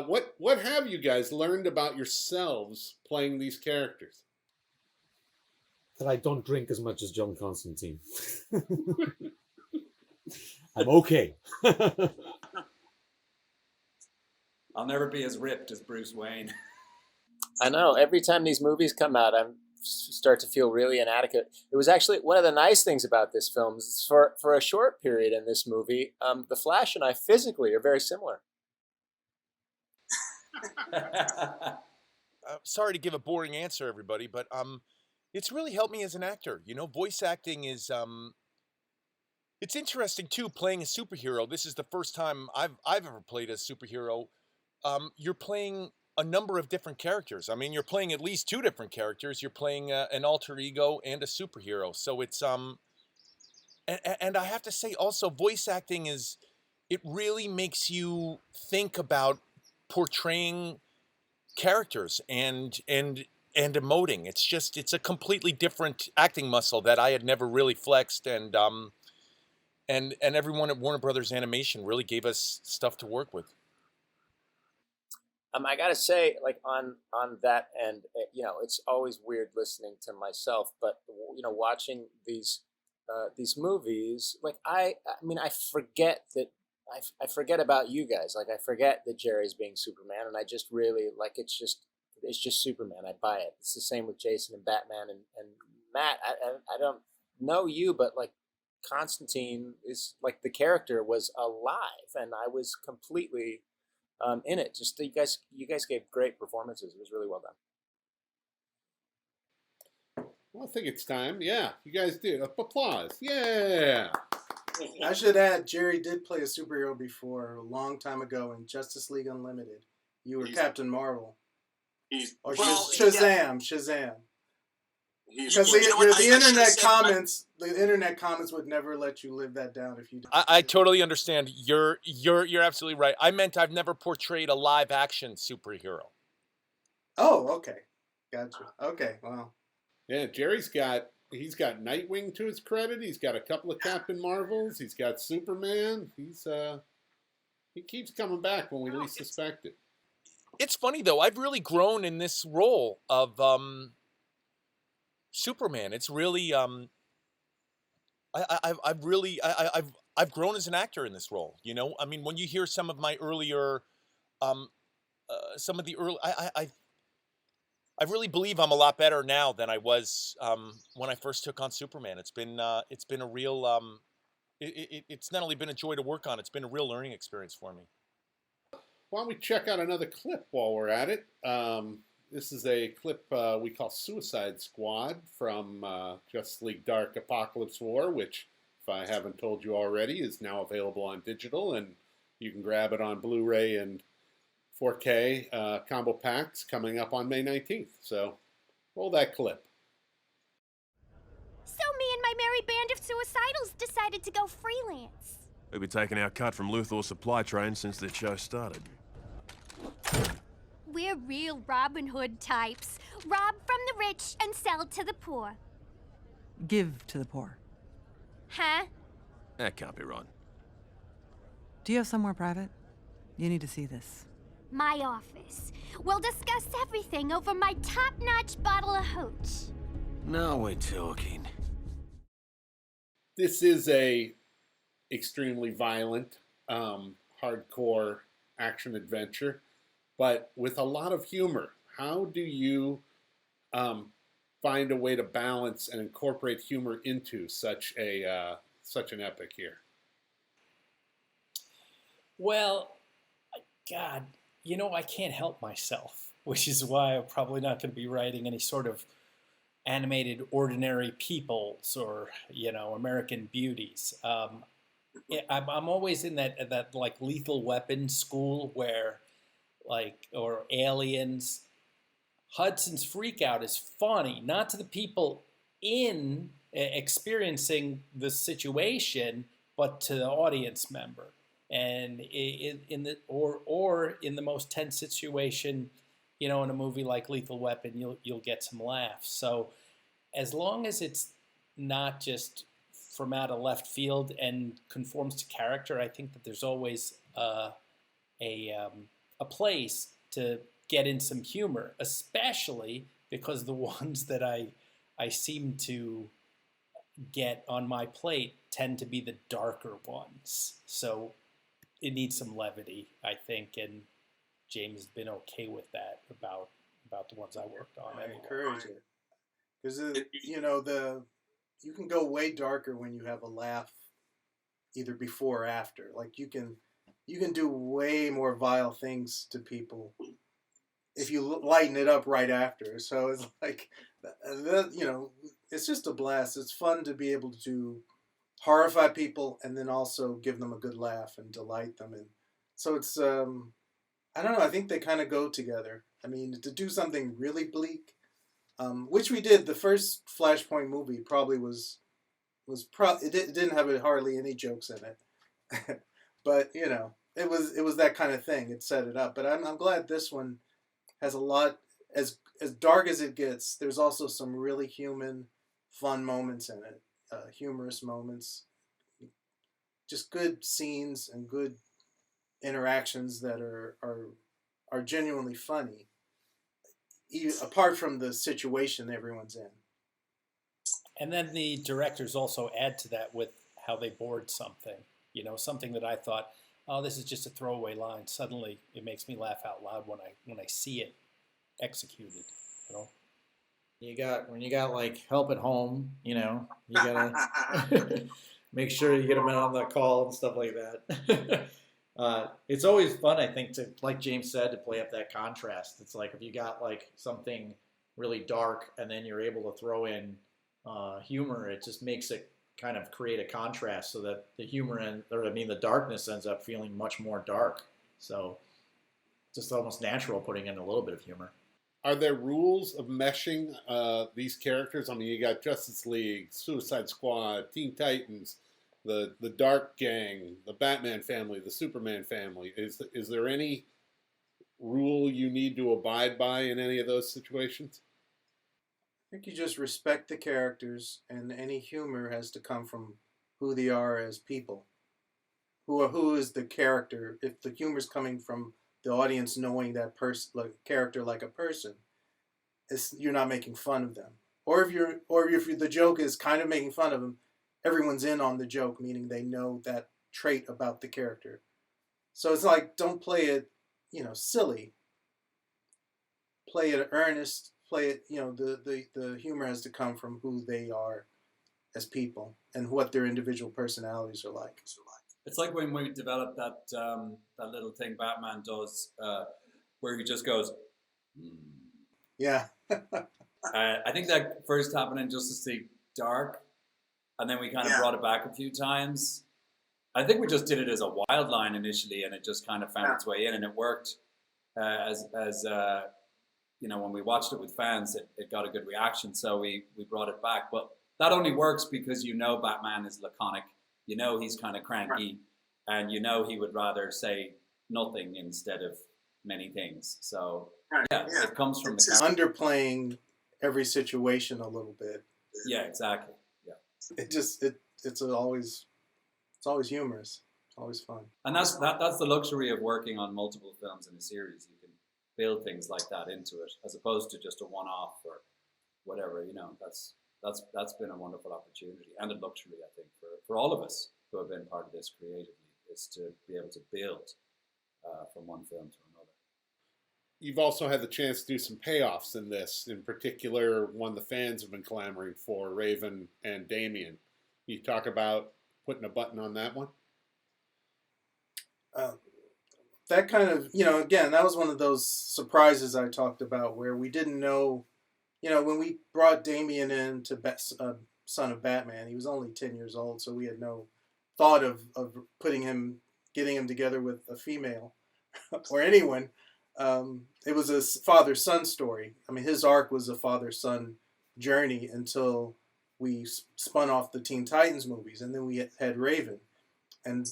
S1: What have you guys learned about yourselves playing these characters?
S10: That I don't drink as much as John Constantine. I'm okay.
S12: I'll never be as ripped as Bruce Wayne.
S14: I know. Every time these movies come out, I start to feel really inadequate. It was actually one of the nice things about this film is for a short period in this movie, the Flash and I physically are very similar.
S11: Sorry to give a boring answer, everybody, but it's really helped me as an actor. You know, voice acting is it's interesting too. Playing a superhero. This is the first time I've ever played a superhero. You're playing a number of different characters. I mean, you're playing at least two different characters. You're playing an alter ego and a superhero. So it's and I have to say also, voice acting it really makes you think about portraying characters and emoting. It's a completely different acting muscle that I had never really flexed, and everyone at Warner Brothers Animation really gave us stuff to work with.
S14: I gotta say, like on that end, you know, it's always weird listening to myself, but you know, watching these movies, like I mean, I forget that I forget about you guys. Like I forget that Jerry's being Superman, and I just really like it's just Superman. I buy it. It's the same with Jason and Batman and Matt, I don't know you, but like Constantine is like the character was alive, and I was completely in it. Just you guys gave great performances. It was really well done.
S1: Well, I think it's time. Yeah, you guys did. Applause. Yeah.
S4: I should add, Jerry did play a superhero before a long time ago in Justice League Unlimited. You were Captain Marvel. Or Shazam. Because the internet comments would never let you live that down if you didn't.
S11: I totally understand. You're absolutely right. I meant I've never portrayed a live action superhero.
S4: Oh, okay. Gotcha. Okay, wow.
S1: Yeah, he's got Nightwing to his credit. He's got a couple of Captain Marvels. He's got Superman. He keeps coming back when we least suspect it.
S11: It's funny though. I've really grown in this role of Superman. It's really I've grown as an actor in this role. You know, I mean, when you hear some of my earlier some of the early I really believe I'm a lot better now than I was when I first took on Superman. It's been a real it's not only been a joy to work on, it's been a real learning experience for me.
S1: Why don't we check out another clip while we're at it? This is a clip we call Suicide Squad from Justice League Dark Apokolips War, which, if I haven't told you already, is now available on digital, and you can grab it on Blu-ray and 4K combo packs coming up on May 19th. So, roll that clip.
S17: So me and my merry band of suicidals decided to go freelance.
S18: We've been taking our cut from Luthor's supply train since the show started.
S17: We're real Robin Hood types. Rob from the rich and sell to the poor.
S19: Give to the poor.
S17: Huh?
S18: That can't be right.
S19: Do you have somewhere private? You need to see this.
S17: My office. We'll discuss everything over my top-notch bottle of hooch.
S5: Now we're talking.
S1: This is a extremely violent, hardcore action adventure, but with a lot of humor. How do you find a way to balance and incorporate humor into such an epic here?
S2: Well, God, you know, I can't help myself, which is why I'm probably not going to be writing any sort of animated ordinary peoples or, you know, American beauties. I'm always in that like Lethal Weapon school where, like, or Aliens. Hudson's freakout is funny, not to the people in experiencing the situation, but to the audience member. And in the most tense situation, you know, in a movie like Lethal Weapon, you'll get some laughs. So as long as it's not just from out of left field and conforms to character, I think that there's always a place to get in some humor, especially because the ones that I seem to get on my plate tend to be the darker ones. So it needs some levity, I think, and James has been okay with that about the ones I worked on.
S4: I encourage it. Because, you know, you can go way darker when you have a laugh either before or after. Like, you can do way more vile things to people if you lighten it up right after. So it's like, you know, it's just a blast. It's fun to be able to horrify people and then also give them a good laugh and delight them. And so it's, I don't know, I think they kind of go together. I mean, to do something really bleak, which we did. The first Flashpoint movie probably it didn't have hardly any jokes in it, but you know, it was that kind of thing. It set it up. But I'm glad this one has a lot, as dark as it gets. There's also some really human, fun moments in it, humorous moments, just good scenes and good interactions that are genuinely funny, apart from the situation everyone's in.
S2: And then the directors also add to that with how they board something. You know, something that I thought, oh, this is just a throwaway line. Suddenly, it makes me laugh out loud when I see it executed. You know.
S15: when you got like help at home, you know, you gotta make sure you get them on the call and stuff like that. It's always fun, I think, to, like James said, to play up that contrast. It's like if you got like something really dark and then you're able to throw in humor, it just makes it kind of create a contrast so that the humor the darkness ends up feeling much more dark. So just almost natural putting in a little bit of humor.
S1: Are there rules of meshing these characters? I mean, you got Justice League, Suicide Squad, Teen Titans, the Dark Gang, the Batman family, the Superman family. Is there any rule you need to abide by in any of those situations?
S4: I think you just respect the characters, and any humor has to come from who they are as people. Who is the character? If the humor's coming from the audience knowing that person, like character, like a person, you're not making fun of them. Or if the joke is kind of making fun of them, everyone's in on the joke, meaning they know that trait about the character. So it's like, don't play it, silly. Play it earnest. Play it, the humor has to come from who they are as people and what their individual personalities are like.
S12: It's like when we developed that little thing Batman does, where he just goes,
S4: Yeah.
S12: I think that first happened in Justice League Dark, and then we kind of brought it back a few times. I think we just did it as a wild line initially, and it just kind of found its way in, and it worked. When we watched it with fans, it got a good reaction, so we brought it back. But that only works because Batman is laconic. He's kind of cranky, and he would rather say nothing instead of many things. So it comes from the
S4: underplaying every situation a little bit.
S12: Yeah, exactly. Yeah,
S4: it's always humorous. It's always fun.
S12: And that's the luxury of working on multiple films in a series. You can build things like that into it, as opposed to just a one-off or whatever. That's been a wonderful opportunity and a luxury, I think, for all of us who have been part of this creatively, is to be able to build from one film to another.
S1: You've also had the chance to do some payoffs in this, in particular, one the fans have been clamoring for, Raven and Damian. Can you talk about putting a button on that one?
S4: That kind of, again, that was one of those surprises I talked about where we didn't know. When we brought Damian in to Son of Batman, he was only 10 years old, so we had no thought of getting him together with a female or anyone. It was a father-son story. I mean, his arc was a father-son journey until we spun off the Teen Titans movies, and then we had Raven. And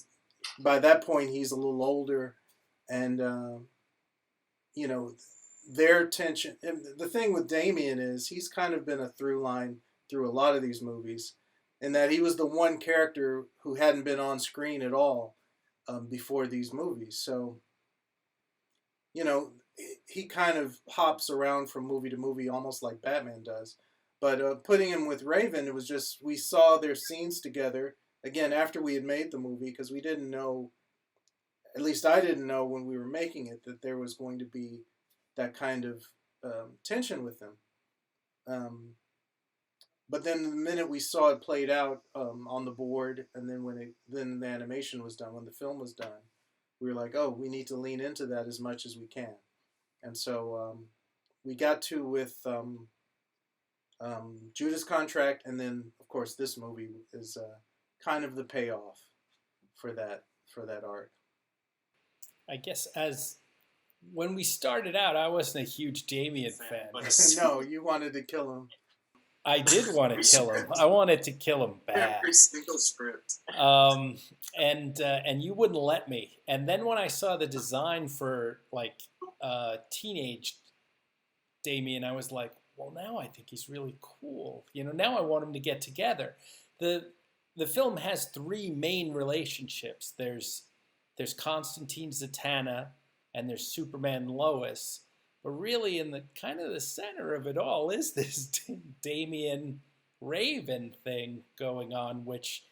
S4: by that point, he's a little older, and, their tension. And the thing with Damian is he's kind of been a through line through a lot of these movies, in that he was the one character who hadn't been on screen at all before these movies. So, he kind of hops around from movie to movie almost like Batman does. But putting him with Raven, it was just, we saw their scenes together, again, after we had made the movie, because we didn't know, at least I didn't know when we were making it, that there was going to be that kind of tension with them. But then the minute we saw it played out on the board, and then then the animation was done, when the film was done, we were like, oh, we need to lean into that as much as we can. And so we got to with Judas Contract, and then of course this movie is kind of the payoff for that arc.
S2: I guess when we started out, I wasn't a huge Damian fan.
S4: No, you wanted to kill him.
S2: I did want to kill him. I wanted to kill him bad.
S16: Every single script.
S2: And you wouldn't let me. And then when I saw the design for teenage Damian, I was like, well, now I think he's really cool. Now I want him to get together. The film has three main relationships. There's Constantine, Zatanna, and there's Superman, Lois. But really, in the kind of the center of it all is this Damian Raven thing going on, which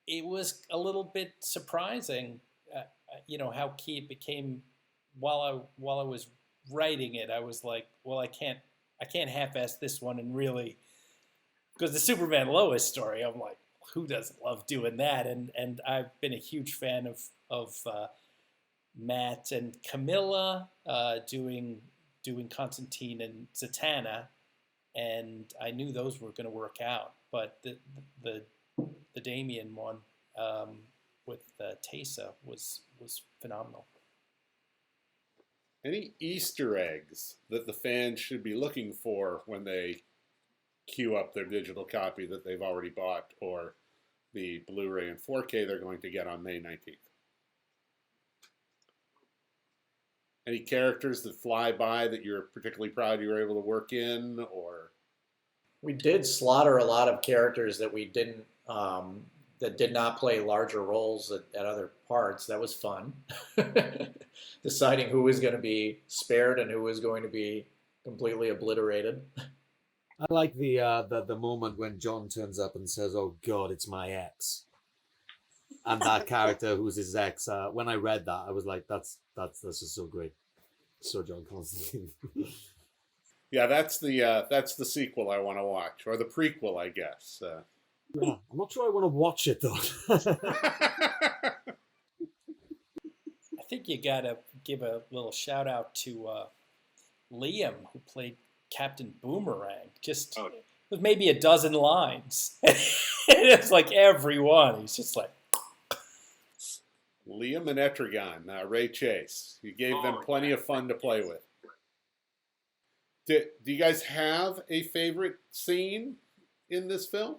S2: it was a little bit surprising, how key it became. While I was writing it, I was like, well, I can't half-ass this one and really, because the Superman Lois story, I'm like, who doesn't love doing that? And I've been a huge fan of Matt and Camilla doing Constantine and Zatanna, and I knew those were going to work out. But the Damian one with Taysa was phenomenal.
S1: Any Easter eggs that the fans should be looking for when they queue up their digital copy that they've already bought, or the Blu-ray and 4K they're going to get on May 19th? Any characters that fly by that you're particularly proud you were able to work in, or?
S15: We did slaughter a lot of characters that we didn't, that did not play larger roles at other parts. That was fun. Deciding who was going to be spared and who was going to be completely obliterated.
S10: I like the moment when John turns up and says, "Oh God, it's my ex," and that character who's his ex. When I read that, I was like, "That's just so great." So John Constantine.
S1: Yeah, that's the sequel I want to watch, or the prequel, I guess.
S10: Yeah, I'm not sure I want to watch it though.
S2: I think you gotta give a little shout out to Liam, who played Captain Boomerang. Just with maybe a dozen lines. It's like everyone. He's just like
S1: Liam and Etrigan, Ray Chase. You gave them plenty of fun to play with. Do you guys have a favorite scene in this film,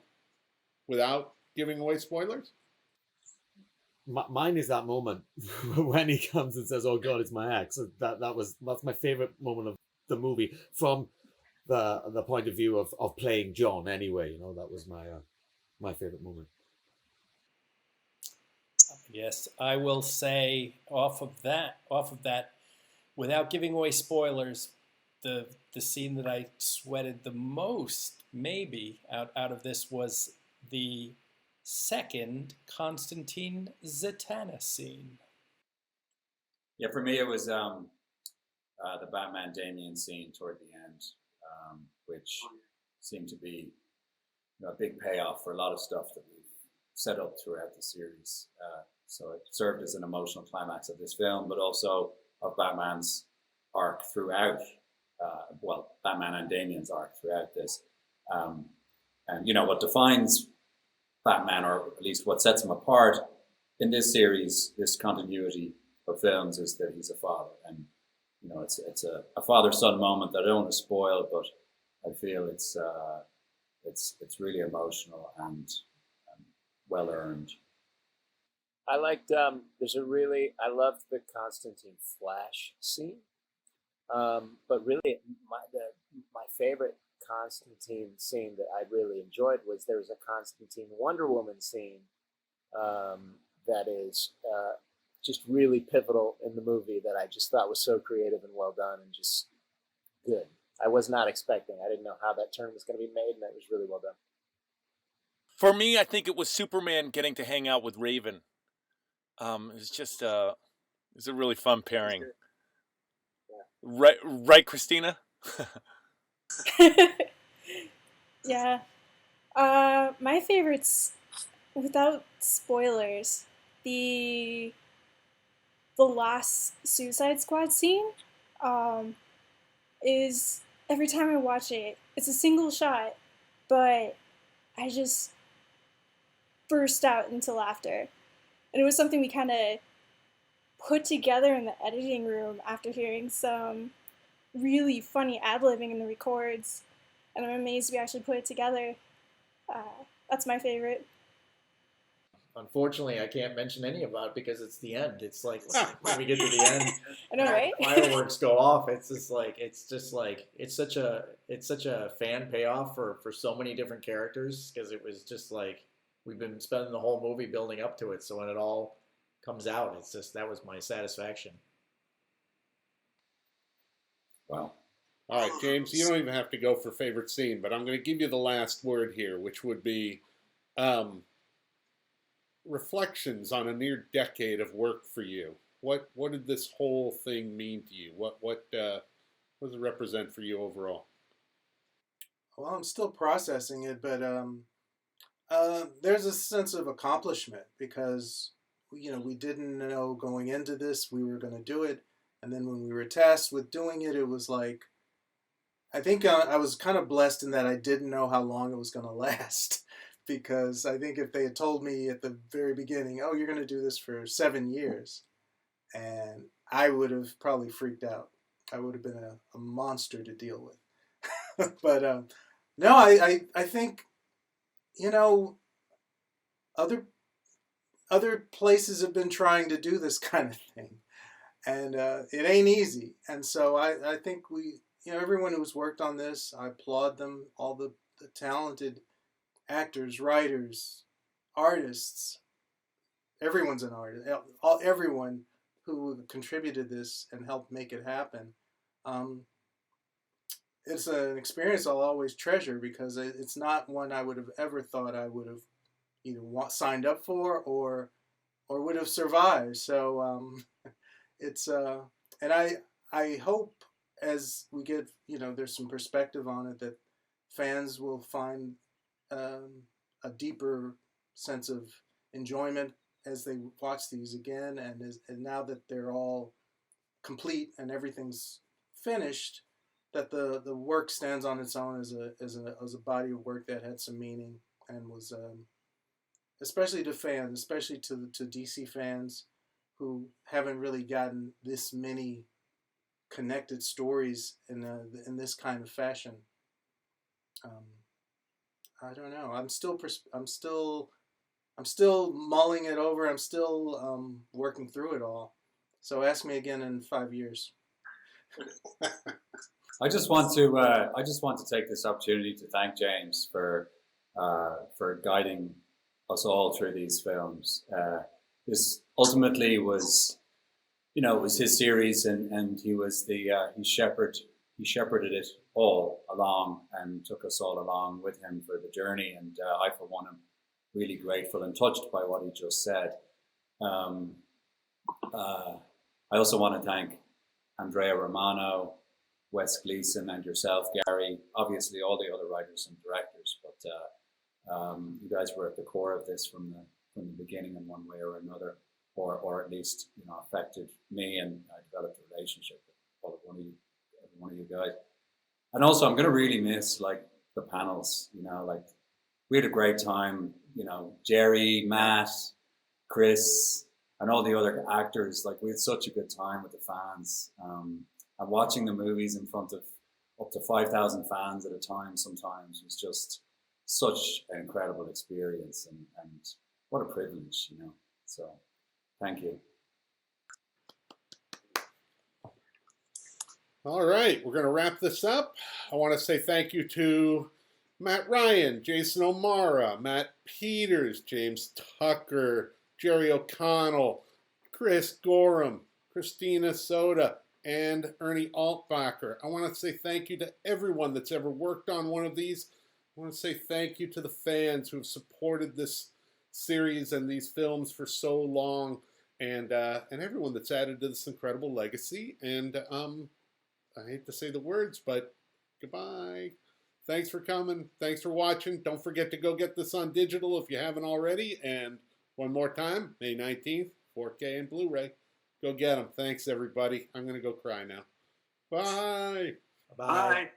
S1: without giving away spoilers?
S10: Mine is that moment when he comes and says, "Oh God, it's my ex." That's my favorite moment of the movie from the point of view of playing John. Anyway, you know, that was my favorite moment.
S2: Yes, I will say off of that, without giving away spoilers, the scene that I sweated the most, maybe out of this, was the second Constantine Zatanna scene.
S12: Yeah, for me it was the Batman Damian scene toward the end, which seemed to be a big payoff for a lot of stuff that we've set up throughout the series. So it served as an emotional climax of this film, but also of Batman's arc throughout. Batman and Damian's arc throughout this. And what defines Batman, or at least what sets him apart in this series, this continuity of films, is that he's a father. And it's a father-son moment that I don't want to spoil, but I feel it's really emotional and well earned.
S14: I liked. I loved the Constantine Flash scene, but really my favorite Constantine scene that I really enjoyed was there was a Constantine Wonder Woman scene that is just really pivotal in the movie that I just thought was so creative and well done and just good. I was not expecting. I didn't know how that turn was going to be made, and it was really well done.
S11: For me, I think it was Superman getting to hang out with Raven. It's just it's a really fun pairing. Yeah. Right, Christina?
S13: Yeah. My favorites, without spoilers, the last Suicide Squad scene is, every time I watch it, it's a single shot, but I just burst out into laughter. And it was something we kind of put together in the editing room after hearing some really funny ad-libbing in the records. And I'm amazed we actually put it together. That's my favorite.
S15: Unfortunately, I can't mention any about it because it's the end. It's like when we get to the end,
S13: I know, right?
S15: Fireworks go off. It's such a fan payoff for so many different characters, because it was just like we've been spending the whole movie building up to it. So when it all comes out, that was my satisfaction.
S1: Wow. All right, James, you don't even have to go for favorite scene, but I'm going to give you the last word here, which would be reflections on a near decade of work for you. What did this whole thing mean to you? What does it represent for you overall?
S4: Well, I'm still processing it, but there's a sense of accomplishment because we didn't know going into this we were going to do it, and then when we were tasked with doing it, it was like I think I was kind of blessed in that I didn't know how long it was going to last. Because I think if they had told me at the very beginning, oh, you're going to do this for 7 years, and I would have probably freaked out. I would have been a monster to deal with. But no, I think, other places have been trying to do this kind of thing, and it ain't easy. And so I think everyone who's worked on this, I applaud them, all the talented actors, writers, artists. Everyone's an artist. Everyone who contributed this and helped make it happen. It's an experience I'll always treasure because it's not one I would have ever thought I would have either signed up for or would have survived. So it's and I hope as we get there's some perspective on it that fans will find a deeper sense of enjoyment as they watch these again, and now that they're all complete and everything's finished, that the work stands on its own as a body of work that had some meaning and was especially to fans, especially to DC fans who haven't really gotten this many connected stories in this kind of fashion. I don't know. I'm still mulling it over. I'm still working through it all. So ask me again in 5 years.
S12: I just want to take this opportunity to thank James for guiding us all through these films. This ultimately was, it was his series, and he was he shepherded it all along and took us all along with him for the journey. And I, for one, am really grateful and touched by what he just said. I also want to thank Andrea Romano, Wes Gleason, and yourself, Gary, obviously all the other writers and directors, but you guys were at the core of this from the beginning in one way or another, or at least affected me, and I developed a relationship with every one of you guys. And also, I'm going to really miss the panels. We had a great time. Jerry, Matt, Chris, and all the other actors. We had such a good time with the fans. And watching the movies in front of up to 5,000 fans at a time sometimes was just such an incredible experience, and what a privilege, So, thank you.
S1: All right, we're going to wrap this up. I want to say thank you to Matt Ryan, Jason O'Mara, Matt Peters, James Tucker, Jerry O'Connell, Chris Gorham, Christina Soda, and Ernie Altbacher. I want to say thank you to everyone that's ever worked on one of these. I want to say thank you to the fans who have supported this series and these films for so long, and everyone that's added to this incredible legacy. And I hate to say the words, but goodbye. Thanks for coming. Thanks for watching. Don't forget to go get this on digital if you haven't already. And one more time, May 19th, 4K and Blu-ray. Go get them. Thanks, everybody. I'm going to go cry now. Bye.
S15: Bye.
S16: Bye.